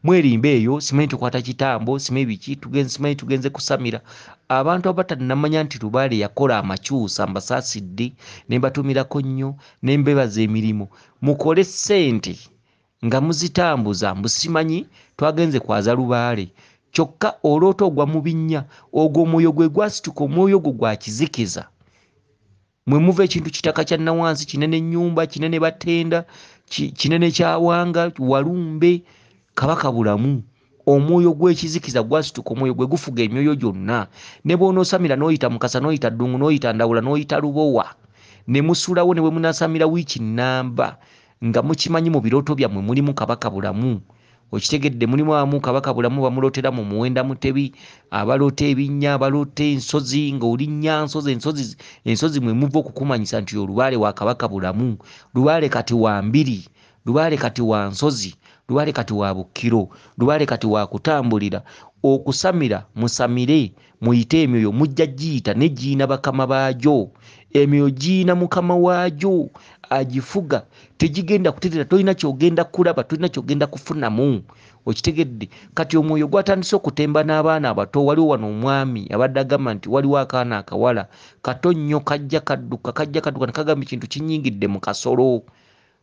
mwerimba eyo simanyi tukwata kitambo simanyi biki simanyi tugenze kusamira abantu abatannamanya nti Lubaale yakola amakyusa mbasaasidde ne mbatumirako nnyo ne mbebaza emirimu mukole ssente nga muzitambuza mbusimanyi twagenze kwaza Lubaale kyokka oloota ogwa mu binnya ogwo omwoyo gwe gwasituka omwoyo gwo gwa kizikiza mwe muva ekintu kitaka kya nawansi kinene nnyumba kinene batenda kinene kyawanga walumbe kabaka bulamu omwoyo gw'ekizikiza gwasituka omwoyo gwe gufuga emyoyo gyonna ne bw'onoosamira n'oyita mukasa n'oyita ddungu n'oyita ndawula n'oyita lubowa ne musulawo ne bwe munaasamira wiiki nnamba nga mukimanyi mu birooto byammwe mulimu kabaka bulamu okitegedde mulimu amu kabaka bulamu bamulootera mu muwenda mutebi abaloota ebinnya abaloota ensozi ng'oli nnyansozi ensozi mwe muva okukumanyisa nti Lubaale wa kabaka bulamu Lubaale kati wa mbiri Lubaale kati wa nsozi Lubaale kati wa bukkiro Lubaale kati wa kutambulira okusamira musamire muyite emyoyo mujja giyita ne giina bakama baagyo emyoyo giina mukama waagyo agifuga tegigenda kuterera tolina kyogenda kulaba tolina kyogenda kufunamu okitegedde. Kati omwoyo gwatandise okutemba n'abaana abato waliwo wano omwami abadde agamba nti waliwo akaana akawala kato nnyo kajja kadduka ne kagamba ekintu kinyingidde mu kasolo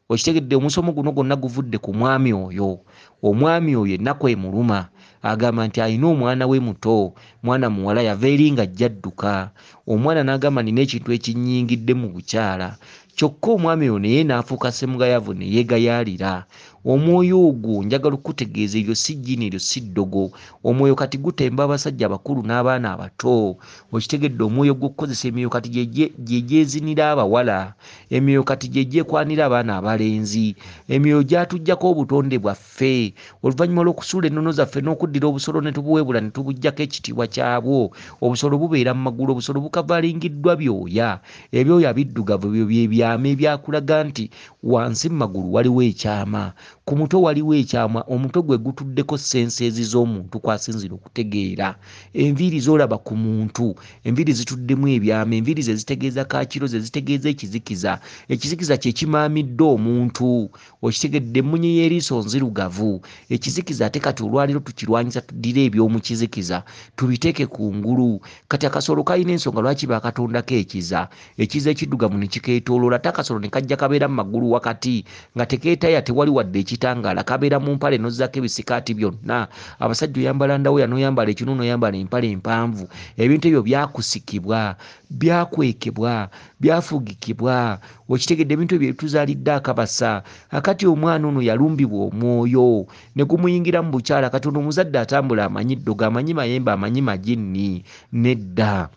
okitegedde. Omusomo guno gwonna guvudde ku mwami oyo. Omwami oyo ennaku emuluma agamba nti alina omwana we muto mwana muwala yava eri nga ajjadduka omwana n'agamba nina ekintu ekinyingidde mu bukyala kyokka omwami oyo naye n'afuuka ssemugayavu ne yeegayaalira. Omwoyo ogwo njagala okutegeeza eryo si jjiini eryo si ddogo. Omwoyo kati gutemba abasajja abakulu n'abaana abato okitegedde. Omwoyo gw'okukozesa emyoyo kati gye gyezinira abawala emyoyo kati gye gyekwanira abaana abalenzi emyoyo gyatuggyako obutonde bwaffe oluvannyuma lw'okusuula ennono zaffe n'okuddira obusolo ne tubuweebula ne tubuggyako ekitiibwa kyabwo. Obusolo bubeera mu magulu obusolo bukavalingiddwa byoya ebyoya biddugavu byo byebyama ebyakulaga nti wansi mu magulu waliwo ekyama ku mutwe waliwo ekyama omutwe gwe gutuddeko senseezi z'omuntu kwasinzira okutegeera. Enviiri z'olaba ku muntu enviiri zituddemu ebyama enviiri ze zitegeeza kaakiro ze zitegeeza ekizikiza ekizikiza kye kimaamidde omuntu okitegedde. Emmunye y'eriiso nzirugavu ekizikiza ate kati olwaliro tukirwanyisa tuddire eby'omu kizikiza tubiteeke ku ngulu. Kati akasolo kalina ensonga lwaki baakatondako ekiza ekiddugavu ne kikeetooloola ate akasolo ne kajja kabeera mu magulu wakati nga tekeetaya tewali wadde ekitangaala kabeera mu mpale n'ozzaako ebisikaati byonna. Abasajja oyambala ndawuya n'oyambala ekinu n'oyambala empale empanvu ebintu ebyo byakusikibwa byakwekebwa byafugikibwa okitegedde. Ebintu ebyo tuzaalidde akabasa akati omwana ono yalumbibwa omwoyo ne gumuyingira mu bukyala kati ono omuzadde atambula amanyi ddogo amanyi mayembe amanyi majinni nedda.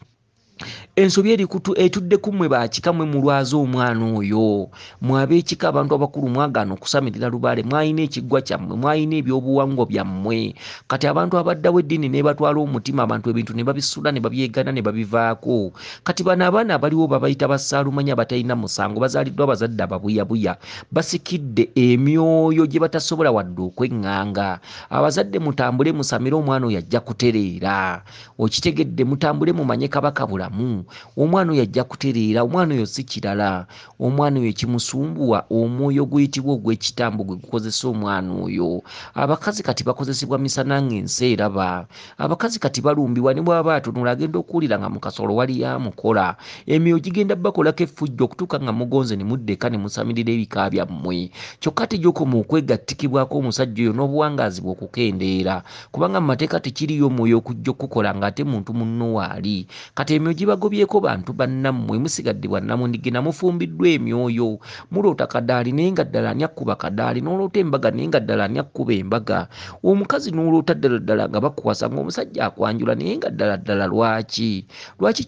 Ensobi etudde ku mmwe baakika mwe mulwaza omwana oyo mwab'ekika abantu abakulu mwagaana okusamirira Lubaale mwayina ekiggwa kyammwe mwayina ebyobuwangwa byammwe. Kati abantu abaddawo eddiini ne batwala omutima abantu ebintu ne babisula ne babyegana ne babivaako. Kati bano abaana abaliwo babayita bassaalumanya abatalina musango bazaaliddwa abazadde ababuyabuya basikidde emyoyo gye batasobola wadde okweŋŋanga. Abazadde mutambule musamire omwana oyo ajja kutereera okitegedde. Mutambule mumanye kabaka bulamu mulamu omwana oyo ajja kutereera omwana oyo si kirala omwana oyo kimusumbuwa omwoyo guyitibwa ogw'ekitambo gwe gukozesa omwana oyo abakazi kati bakozesebwa misana ng'ensi eraba abakazi kati balumbibwa ne bw'aba atunula agenda okuwulira nga mu kasolo wali yamukola emyoyo gigenda bakolako effujjo okutuuka nga mugonze ne muddeka ne musamirira ebika byammwe kyokka Jjuuko mu okwegattikibwako omusajja oyo n'obuwangaazi bwe okukendeera kubanga mu mateeka tekiriyo omwoyo okujja okukola ng'ate muntu munno waali kati emyoyo gibagobyeko bantu bannammwe musigadde bwannamundige namufumbiddwa emyoyo muloota kadaali naye nga ddala ani akkuba kadaali n'oloota embaga naye nga ddala ani akkuba embaga omukazi n'oloota ddala ddala nga bakuwasa ng'omusajja akwanjula naye nga ddala ddala lwaki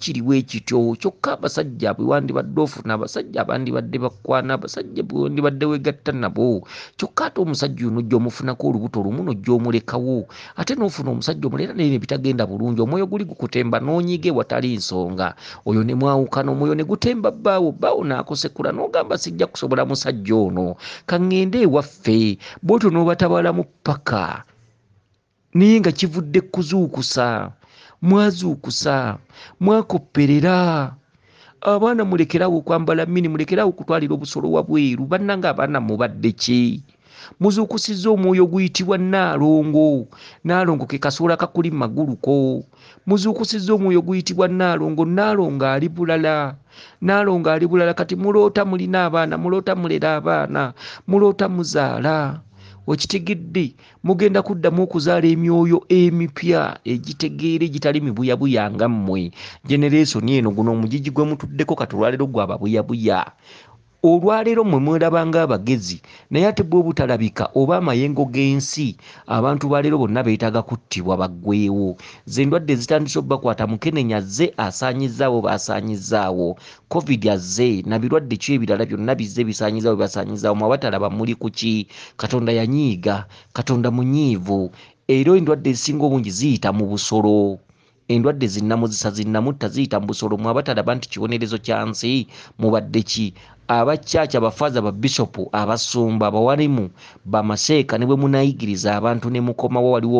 kiriwo ekityo kyokka abasajja bwe wandibadde ofuna abasajja abandibadde bakwana abasajja bwe wandibadde wegatta nabo kyokka ate omusajja ono ojja omufunako olubuto lumu n'ojja omulekawo ate n'ofuna omusajja omulera naye ne bitagenda bulungi omwoyo guli gukutemba n'onyiige watali nsonga oyo ne mwawukana omwoyo ne gutemba bbaawo n'akosekula n'ogamba sijja kusobola musajja ono kaŋŋende ewaffe bw'otyo n'obatabaalamu ppaka naye nga kivudde kuzuukusa mwazuukusa mwakopperera abaana mulekerawo okwambala mini mulekerawo okutwalira obusolo wabweru bannanga abaana mubadde ki muzuukusizza omwoyo guyitibwa naalongo ke kasoola kakuli maguluko muzuukusizza omwoyo guyitibwa naalongo ali bulala kati muloota mulina abaana muloota mulera abaana muloota muzaala okitegedde mugenda kuddamu okuzaala emyoyo emipya egitegeere gitali mibuyabuya nga mmwe generation eno guno omugigi gwe mutuddeko kati olwaleero gwaba buyabuya olwaleero mmwe mwerabanga abagezi naye ate bwe butalabika oba amayengo g'ensi abantu baleero bonna beetaaga kuttibwa baggweewo ze ndwadde zitandise obbakwata mukenenya azze asaanyizaawo baasaanyizaawo covid azze na birwadde ki ebirala byonna bizze bisaanyizaawo basaanyizaawo mwe abatalaba muli ku ki katonda yanyiiga katonda munyiivu era endwadde ezisinga obungi ziyita mu busolo endwadde zinnamuzisa zinnamutta ziyita mu busolo mwe abatalaba nti kibonerezo kya nsi mubadde ki abakyaki abafaaza babishopu abasumba abawalimu bamaseeka ne bwe munayigiriza abantu ne mukomawo waliwo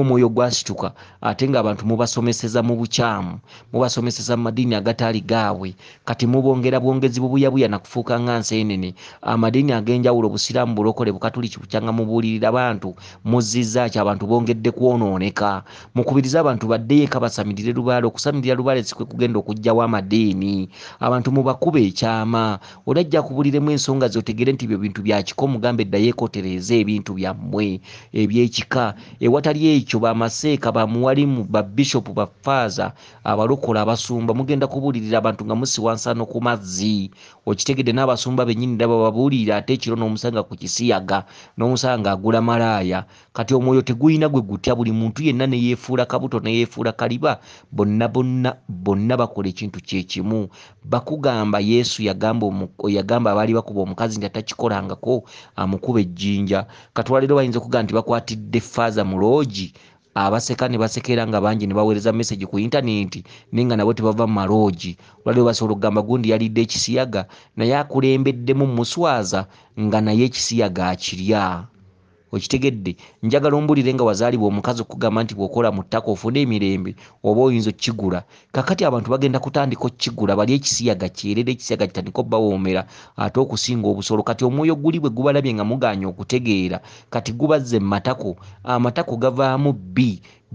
omwoyo gwasituka ate ng'abantu mubasomeseza mu bukyamu mubasomeseza mu madiini agataali gaabwe kati mubongera bwongezi bubuyabuya nakufuuka nga nseenene amadiini ag'enjawulo busiraamu bulokole bukatuliki bukyanga mubuulirira abantu muzizza ki abantu bongedde kwonooneka mukubiriza abantu baddeyo eka basamirire lubaale okusamirira lubaale sikwe kugenda okugjawo amadiini abantu mubakube ekyama olajja kubuliremu ensonga zotegere nti ebyo bintu bya kiko mugambe eddayo ekotereeza ebintu byammwe ebyekika ewatali ekyo bamaseeka bamuwalimu babishopu bafaaza abalokola abasumba mugenda kubuulirira abantu nga musiwansano ku mazzi okitegedde n'abasumba bennyini ndaba babuulirira ate ekiro n'omusanga ku kisiyaga n'omusanga agula malaaya kati omwoyo teguyina gwe gutya buli muntu yenna ne yeefuula kabuto ne yeefuula kaliba bonna bakola ekintu kyekimu bakugamba yesu yagamba abaali bakuba omukazi nti atakikolangako amukuba ejjinja katwaliro bayinza okugamba nti bakwatidde faaza mu loogi abaseka ne basekera nga bangi ne baweereza message ku intaneti nenga nabo tebava mu maloogi olwaliwo basobola okugamba gundi yalidde ekisiyaga naye akulembeddemu muswaza nga naye ekisiyaga akirya okitegedde njagala ombulire nga wazaalibwa omukazi okugamba nti bw'okola mu ttaka ofuna emirembe oba oyinza okkigula kakati abantu bagenda kutandika okkigula bali ekisiyaga kyerera ekisiyaga kitandika obbawoomera ate okusinga obusolo kati omwoyo guli bwe gubalabye nga muganya okutegeera kati gubazze mu matako amatako gavaamu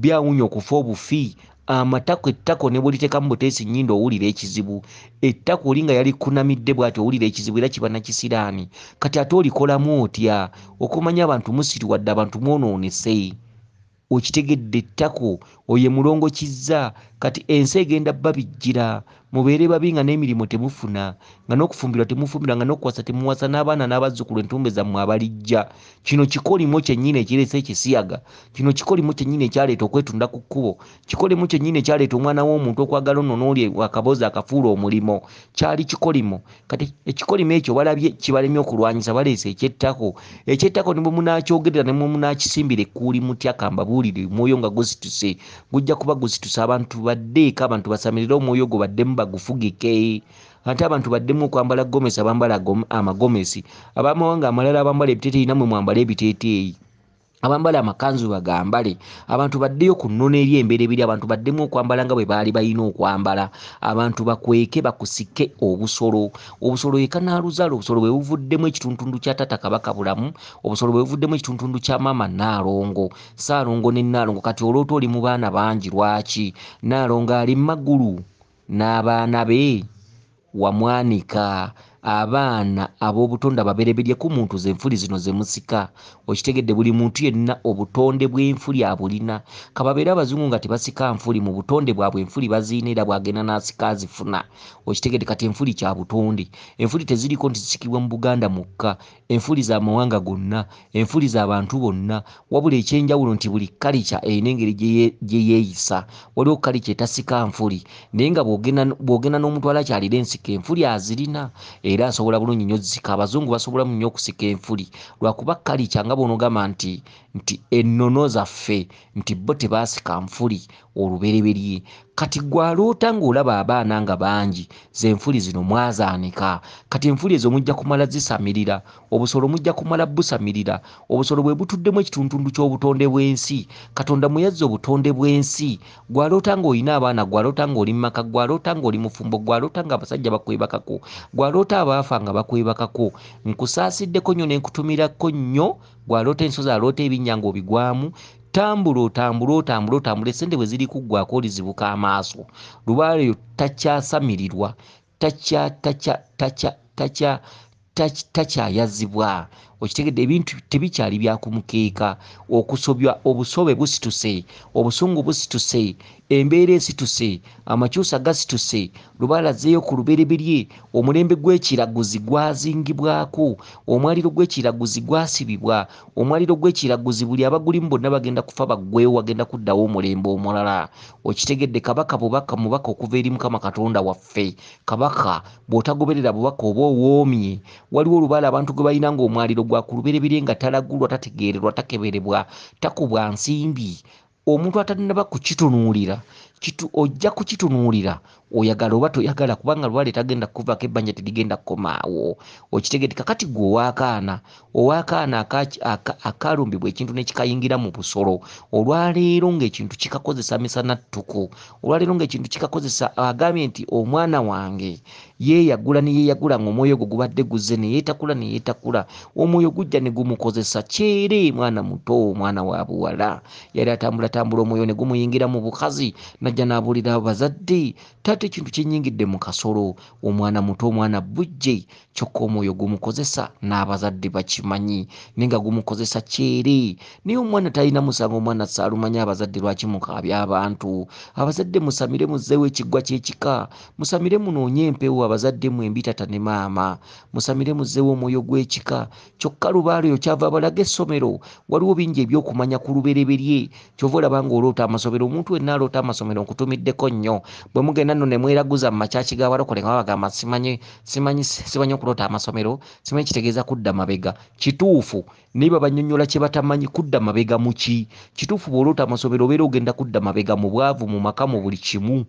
byawunya okufa obufi ettako ne bwolitekamu buteesi nnyindo owulira ekizibu ettako oli nga yali kunamidde bw'ati owulira ekizibu era kiba nakisiraani kati ate olikolamu otya okumanya abantu musiru wadde abantu mwonoonese okitegedde ettako oye mulongo kizza kati ensi egenda babijjira mubeere babi nga n'emirimu temufuna nga n'okufumbirwa temufumbirwa nga n'okuwasa temuwasa n'abaana n'abazzukulu entumbe zammwe abalijja kino kikolimo kyennyini ekirese ekisiyaga kino kikolimo kyennyini ekyaleeta okwetunda ku kkubo kikolimo kyennyini ekyaleeta omwana w'omuntu okwagala nno n'oli akaboozi akafuula omulimo kyali kikolimo kati ekikolimo ekyo balabye kibalemye okulwanyisa baleese ekyettako ne bwe munaakyogerera ne bwe munaakisimbira ekkuuli mutya kambabuulire omwoyo nga guzituse gujja kuba guzituse abantu baddeeka abantu basamirire omwoyo gwo baddemu bagufugike ate abantu baddemu okwambala gomesi abambala amagomesi abamawanga amalala abambala ebiteeteeyi namwe mwambala ebiteeteeyi abambala amakanzu bagambale, abantu baddeyo ku nnono eri emberebiri, abantu baddemu okwambala nga bwe baali balina okwambala, abantu bakweke bakusike obusolo, obusolo yekanaaluzaala, obusolo bwe buvuddemu ekituntundu kya Taata Kabaka Bulamu, obusolo bwe buvuddemu ekituntundu kya Maama Nnaalongo, Ssaalongo ne Nnaalongo. Kati olwota oli mu baana bangi, lwaki? Nnaalongo ali Magulu n'abaana be wamwanika, abaana ab'obutonde ababereberye ku muntu z'enfuli zino ze musika. Okitegedde buli muntu yenna obutonde bw'enfuli abulina. Kababeera abazungu nga tebasika nfuli, mu butonde bwabwe enfuli baziina era bwagenda n'asika azifuna. Okitegedde kati enfuli kya butonde. Enfuli teziriko nti zisikibwa mu Buganda mwokka, enfuli za mawanga gonna, enfuli za bantu bonna, wabula ekyenjawulo nti buli kalica erina engeri gye yeeyisa. Waliwo kalica etasika nfuli, naye nga bw'ogenda n'omutwala kyalira ensika, enfuli azirina era asobola bulungi nnyo zisika. Abazungu basobola nnyo okusika enfuli lwakuba kalica nga bw'onogamba nti ennono zaffe nti bo tebaasika nfuli olubereberye. Kati gwaloota ng'olaba abaana nga bangi, z'enfuli zino mwazaanika. Kati enfuli ezo mujja kumala zisamirira, obusolo mujja kumala busamirira. Obusolo bwe butuddemu ekituntundu ky'obutonde bw'ensi, Katonda mwe yazza obutonde bw'ensi. Gwaloota ng'olina abaana, gwaloota ng'oli mu maka, gwaloota ng'oli mufumbo, gwaloota ng'abasajja bakwebakako, gwaloota abaafa nga bakwebakako. Nkusaasiddeko nnyo ne nkutumirako nnyo, gwaloota ensozi, aloota ebinnya ng'obigwamu. Tambula otambule, sente bwe ziri kuggwako olizibuka amaaso. Lubaale eyo takyasamirirwa, takyayazibwa. Okitegedde ebintu tebikyali bya kumukeeka. Okusobya obusobe busituse, obusungu busituse, embeera esituse, amakyusa gasituse. Lubaale azzeeyo ku lubereberye, omulembe gw'ekiraguzi gwazingibwako, omwaliro gw'ekiraguzi gwasibibwa, omwaliro gw'ekiraguzi buli abagulimu bonna bagenda kufa baggweewo, wagenda kuddawo omulembe omulala. Okitegedde kabaka mubaka okuva eri Mukama Katonda waffe. Kabaka bw'otagoberera bubaka oba owoomye. Waliwo olubaale abantu gwe balina ng'omwaliro gwa ku lubereberye nga talagulwa, tategeererwa, takeberebwa, takubwa nsimbi. Omuntu atannaba kukitunuulira, ojja kukitunuulira oyagala oba toyagala, kubanga lwale tagenda kuvaako, ebbanja terigenda kukomaawo. Okitegedde kakati gwe owaakaana akalumbibwa ekintu nekikayingira mu busolo, olwaleero ng'ekintu kikakozesa misana ttuku, olwaleero ng'ekintu kikakozesa, agambye nti omwana wange yeeyagula ne yeeyagula ng'omwoyo gwe gubadde guzze ne yeetakula, omwoyo gujja ne gumukozesa kyere. Mwana muto, mwana wa buwala yali atambulatambula, omwoyo ne gumuyingira mu bukazi, najja n'abuulira abazadde, taata ekintu kyennyingidde mu kasolo. Omwana muto, omwana bujje, kyokka omwoyo gumukozesa n'abazadde bakimanyi, naye nga gumukozesa kyere. Naye omwana talina musango, omwana saalumanya abazadde lwaki mukaabya abantu. Abazadde musamire muzzeewo ekiggwa ky'ekika, musamire munoonye empewo, abazadde mu embitata ne maama, musamire muzzeewo omwoyo gw'ekika. Kyokka Lubaale oyo kyava abalaga essomero. Waliwo bingi ebyokumanya ku lubereberye, kyova olaba ng'oloota amasomero. Omuntu wenna aloota amasomero nkutumiddeko nnyo. Bwe mugenda nno ne mweraguza mu makyaki g'abalokole nga babagamba simanyi okuloota amasomero, simanyi kitegeeza kudda mabega. Kituufu, naye babannyonnyola kye batamanyi, kudda mabega mu ki? Kituufu bw'oloota amasomero obeera ogenda kudda mabega mu bwavu, mu maka, mu buli kimu.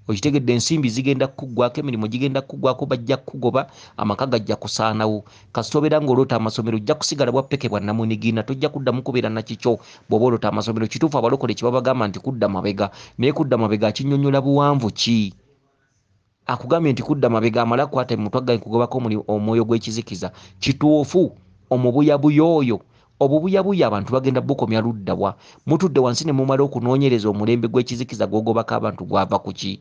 Okitegedde ensimbi zigenda kuggwako, emirimu gigenda kuggwako, bajja kugoba, amaka gajja kusaanawo. Kasita obeera ng'oloota amasomero ojja kusigala bwappeke bwa namunigina, tojja kuddamu kubeera na kikyo bw'oba oloota amasomero. Kituufu abalokole kye babagamba nti kudda mabega, naye kudda mabega akinnyonnyola buwanvu ki? Akugambye nti kudda mabega amala kwata emutwe gwange kugobako omwoyo gw'ekizikiza. Kituufu omubuyabuya oyo, obubuyabuya abantu bagenda bukomya luddawa. Mutudde wansi ne mumala okunoonyereza omulembe gw'ekizikiza gw'ogobako abantu gwava ku ki?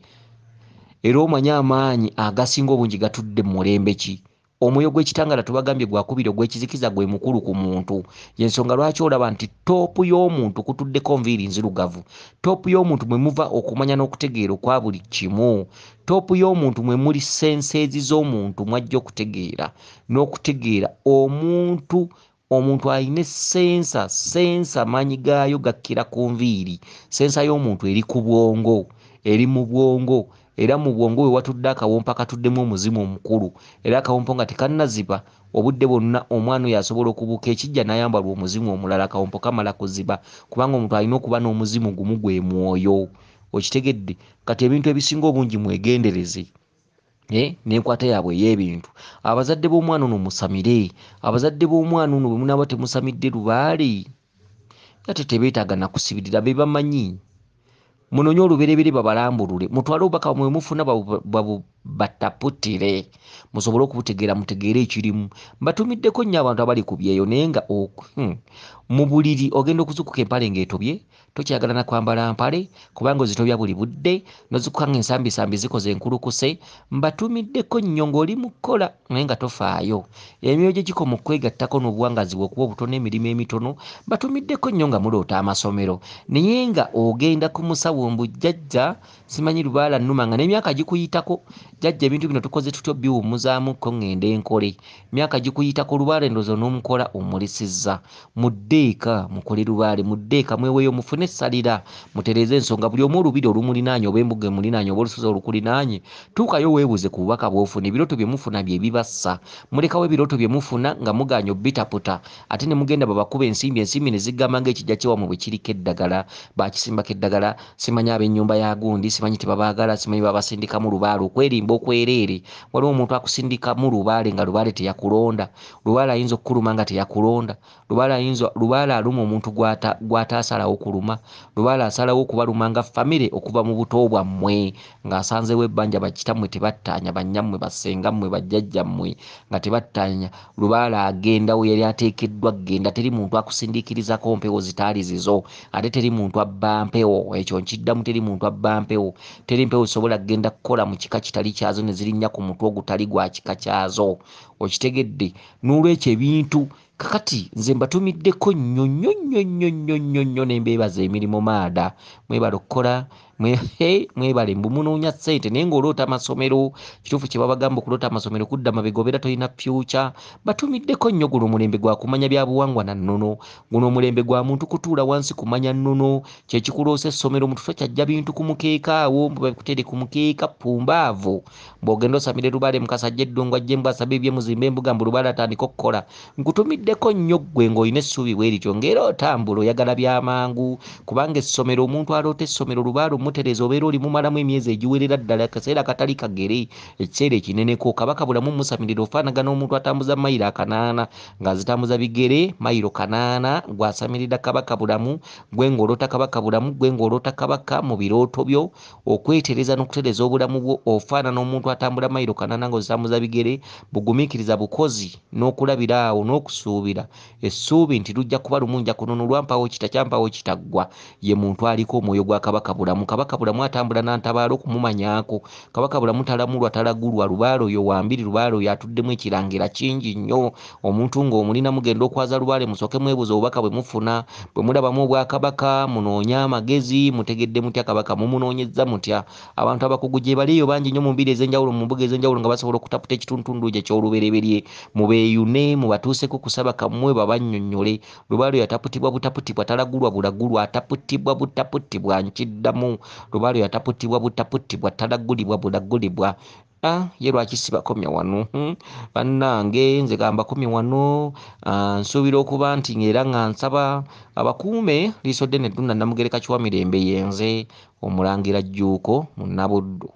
Era omanyi amaanyi agasinga obungi gatudde mu mulembe ki? Omwoyo gw'ekitangaala tubagambye gwakubiri, ogw'ekizikiza gwe mukulu ku muntu. Y'ensonga lwaki olaba nti toopu y'omuntu kutuddeko nviiri nzirugavu. Toopu y'omuntu mwe muva okumanya n'okutegeera okwa buli kimu. Toopu y'omuntu mwe muli senseezi z'omuntu mwajja okutegeera n'okutegeera omuntu alina sensa maanyi gaayo gakkira ku nviiri. Sensa y'omuntu eri ku bwongo, eri mu bwongo, era mu bwongo we watudde akawompo akatuddemu omuzimu omukulu, era akawompo nga tekannaziba obudde bwonna. Omwana oyo asobola okubuuka ekijja n'ayambalwa omuzimu omulala, akawompo kamala kuziba, kubanga omuntu alina okuba n'omuzimu gumu gwe mwoyo. Okitegedde? Kati ebintu ebisinga obungi mwegendereze. N'enkwata yaabwe ey'ebintu. Abazadde b'omwana ono musamire. Abazadde b'omwana ono bwe munaaba temusamidde Lubaale, ate tebeetaaga na kusibirira be bamanyi munoonye oluberebere babalambulule mutwale obubaka mwe mufuna bataputire musobole okubutegeera mutegeere ekirimu mbatumiddeko nnyo abantu abali ku byeyo naye nga mu buliri ogenda okuzukuka empale ng'etobye tokyagala na kwambala mpale kubanga ozitobya buli budde nozukuka ng'ensambisambi zikoze enkulukuse mbatumiddeko nnyo ng'oli mu kkola naye nga tofaayo emyoyo gye giko mu kwegattako n'obuwangazi bwe okuba obutono emirimu emitono mbatumiddeko nnyo nga muloota amasomero naye nga ogenda ku musawo mbu jjajja simanyi lubaala nnuma nga n'emyaka gikuyitako jjajja ebintu bino tukoze tutyo biwummuzaamuko ng'ende enkole myaka gikuyitako lubaala endozo n'omukola omulisizza muddeeka mukole lubaale muddeeka mweweeyo mufune essalira mutereeze ensonga buli omu olubiri olumulinaanye oba embuga emulinaanye oba olusozi olukulinaanye tuukayo weebuze ku bubaka bw'ofuna ebirooto bye mufuna bye bibassa mulekawo ebirooto bye mufuna nga mugaanya obbitaputa ate ne mugenda babakuba ensimbi ne ziggamba ng'ekijja kyewamwe bwe kiriko eddagala bakisimbako eddagala simanyi ab'ennyumba ya gundi simanyi tebabaagala simanyi babasindikamu lubaale okwerimba okwereere waliwo omuntu akusindikamu lubaale nga lubaale teyakulonda lubaale ayinza okukuluma nga teyakulonda lubaale aluma omuntu gw'ataasalawo kuluma lubaale asalawo okubaluma nga famire okuva mu buto bwammwe ng'asanzewo ebbanja bakitammwe tebattaanya bannyammwe bassengammwe bajjajjammwe nga tebattaanya lubaale agenda we yali ateekeddwa genda teri muntu akusindiikirizako mpewo zitaali zizo ate teri muntu abba mpewo ekyo nkiddamu teri muntu abba mpewo teri mpewo zisobola kgenda kukola mu kika kitali kyazo ne zirinnya ku mutwe ogutali gwa kika kyazo okitegedde n'olwekyo ebintu kakati nze mbatumiddeko nnyo nembeebaza emirimu maada mwebala okukola mwebale mbu munoonya ssente naye ng'oloota amasomero kituufu kye babagamba okuloota amasomero kudda mabegobera tolina fyuca batumiddeko nnyo guno omulembe gwa kumanya bya buwangwa na nnono guno omulembe gwa muntu kutuula wansi kumanya nnono kyekikuloosa essomero omuntu tokyajja bintu ku mukeeka awo bakutere ku mukeeka pumbaavu bw'ogenda osamire lubaale mukasajja eddungu ajje mbu asabe ebyemuzimba embuga mbu lubaale atandika okukola nkutumiddeko nnyo ggwe ng'olina essuubi bwerityo ng'era otambula oyagala byamangu kubanga essomero omuntu aloota essomero lubaale omutereeza obeera oli mumalamu emyezi egiwerera ddala akaseera katali kagere ekiseera ekineneko kabaka bulamu musamirira ofaanagana omuntu atambuza mayiro 8 ng'azitambuza bigere mayiro 8 gwasamirira kabaka bulamu gwe ng'oloota kabaka bulamu gwe ng'oloota kabaka mu birooto byo okwetereza n'okutereza obulamu bwo ofaanana omuntu atambula mayiro 8 ng'ozitambuza bigere bugumiikiriza bukozi n'okulabira awo n'okusuubira essuubi nti lujja kuba lumunja kunono lwampawo kita kyampawo kitaggwa ye muntu aliko omwoyo gwa kabaka bulamu kabaka bulamu atambula n'antabaala okumumanyaako kabaka bulamu talamulwa talagulwa lubaale oyo wambiri lubaale oyo atuddemu ekirangira kingi nnyo omuntu ng'omulina mugenda okwaza lubaale musooke mwebuuza obubaka bwe mufuna bwe mulabamu obwakabaka munoonye amagezi mutegedde mutya kabaka mumunoonyezza mutya abantu abakugu gye baliyo bangi nnyo mu mbiri ez'enjawulo mu mbuga ez'enjawulo nga basobola okutaputa ekituntundu gye ky'olubereberye mubeeyune mubatuuseko kusaba kammwe babannyonnyole lubaale oyo ataputibwa butaputibwa talagulwa bulagulwa ataputibwa butaputibwa nkiddamu lubaale oyo ataputibwa butaputibwa talagulibwa bulagulibwa ye lwaki sibakomya wano bannange nze gambakomye wano nsuubira okuba nti ng'era nga nsaba abakuume liiso ddene ddunda namugereka kiwa mirembe yenze Omulangira Jjuuko Munabuddu.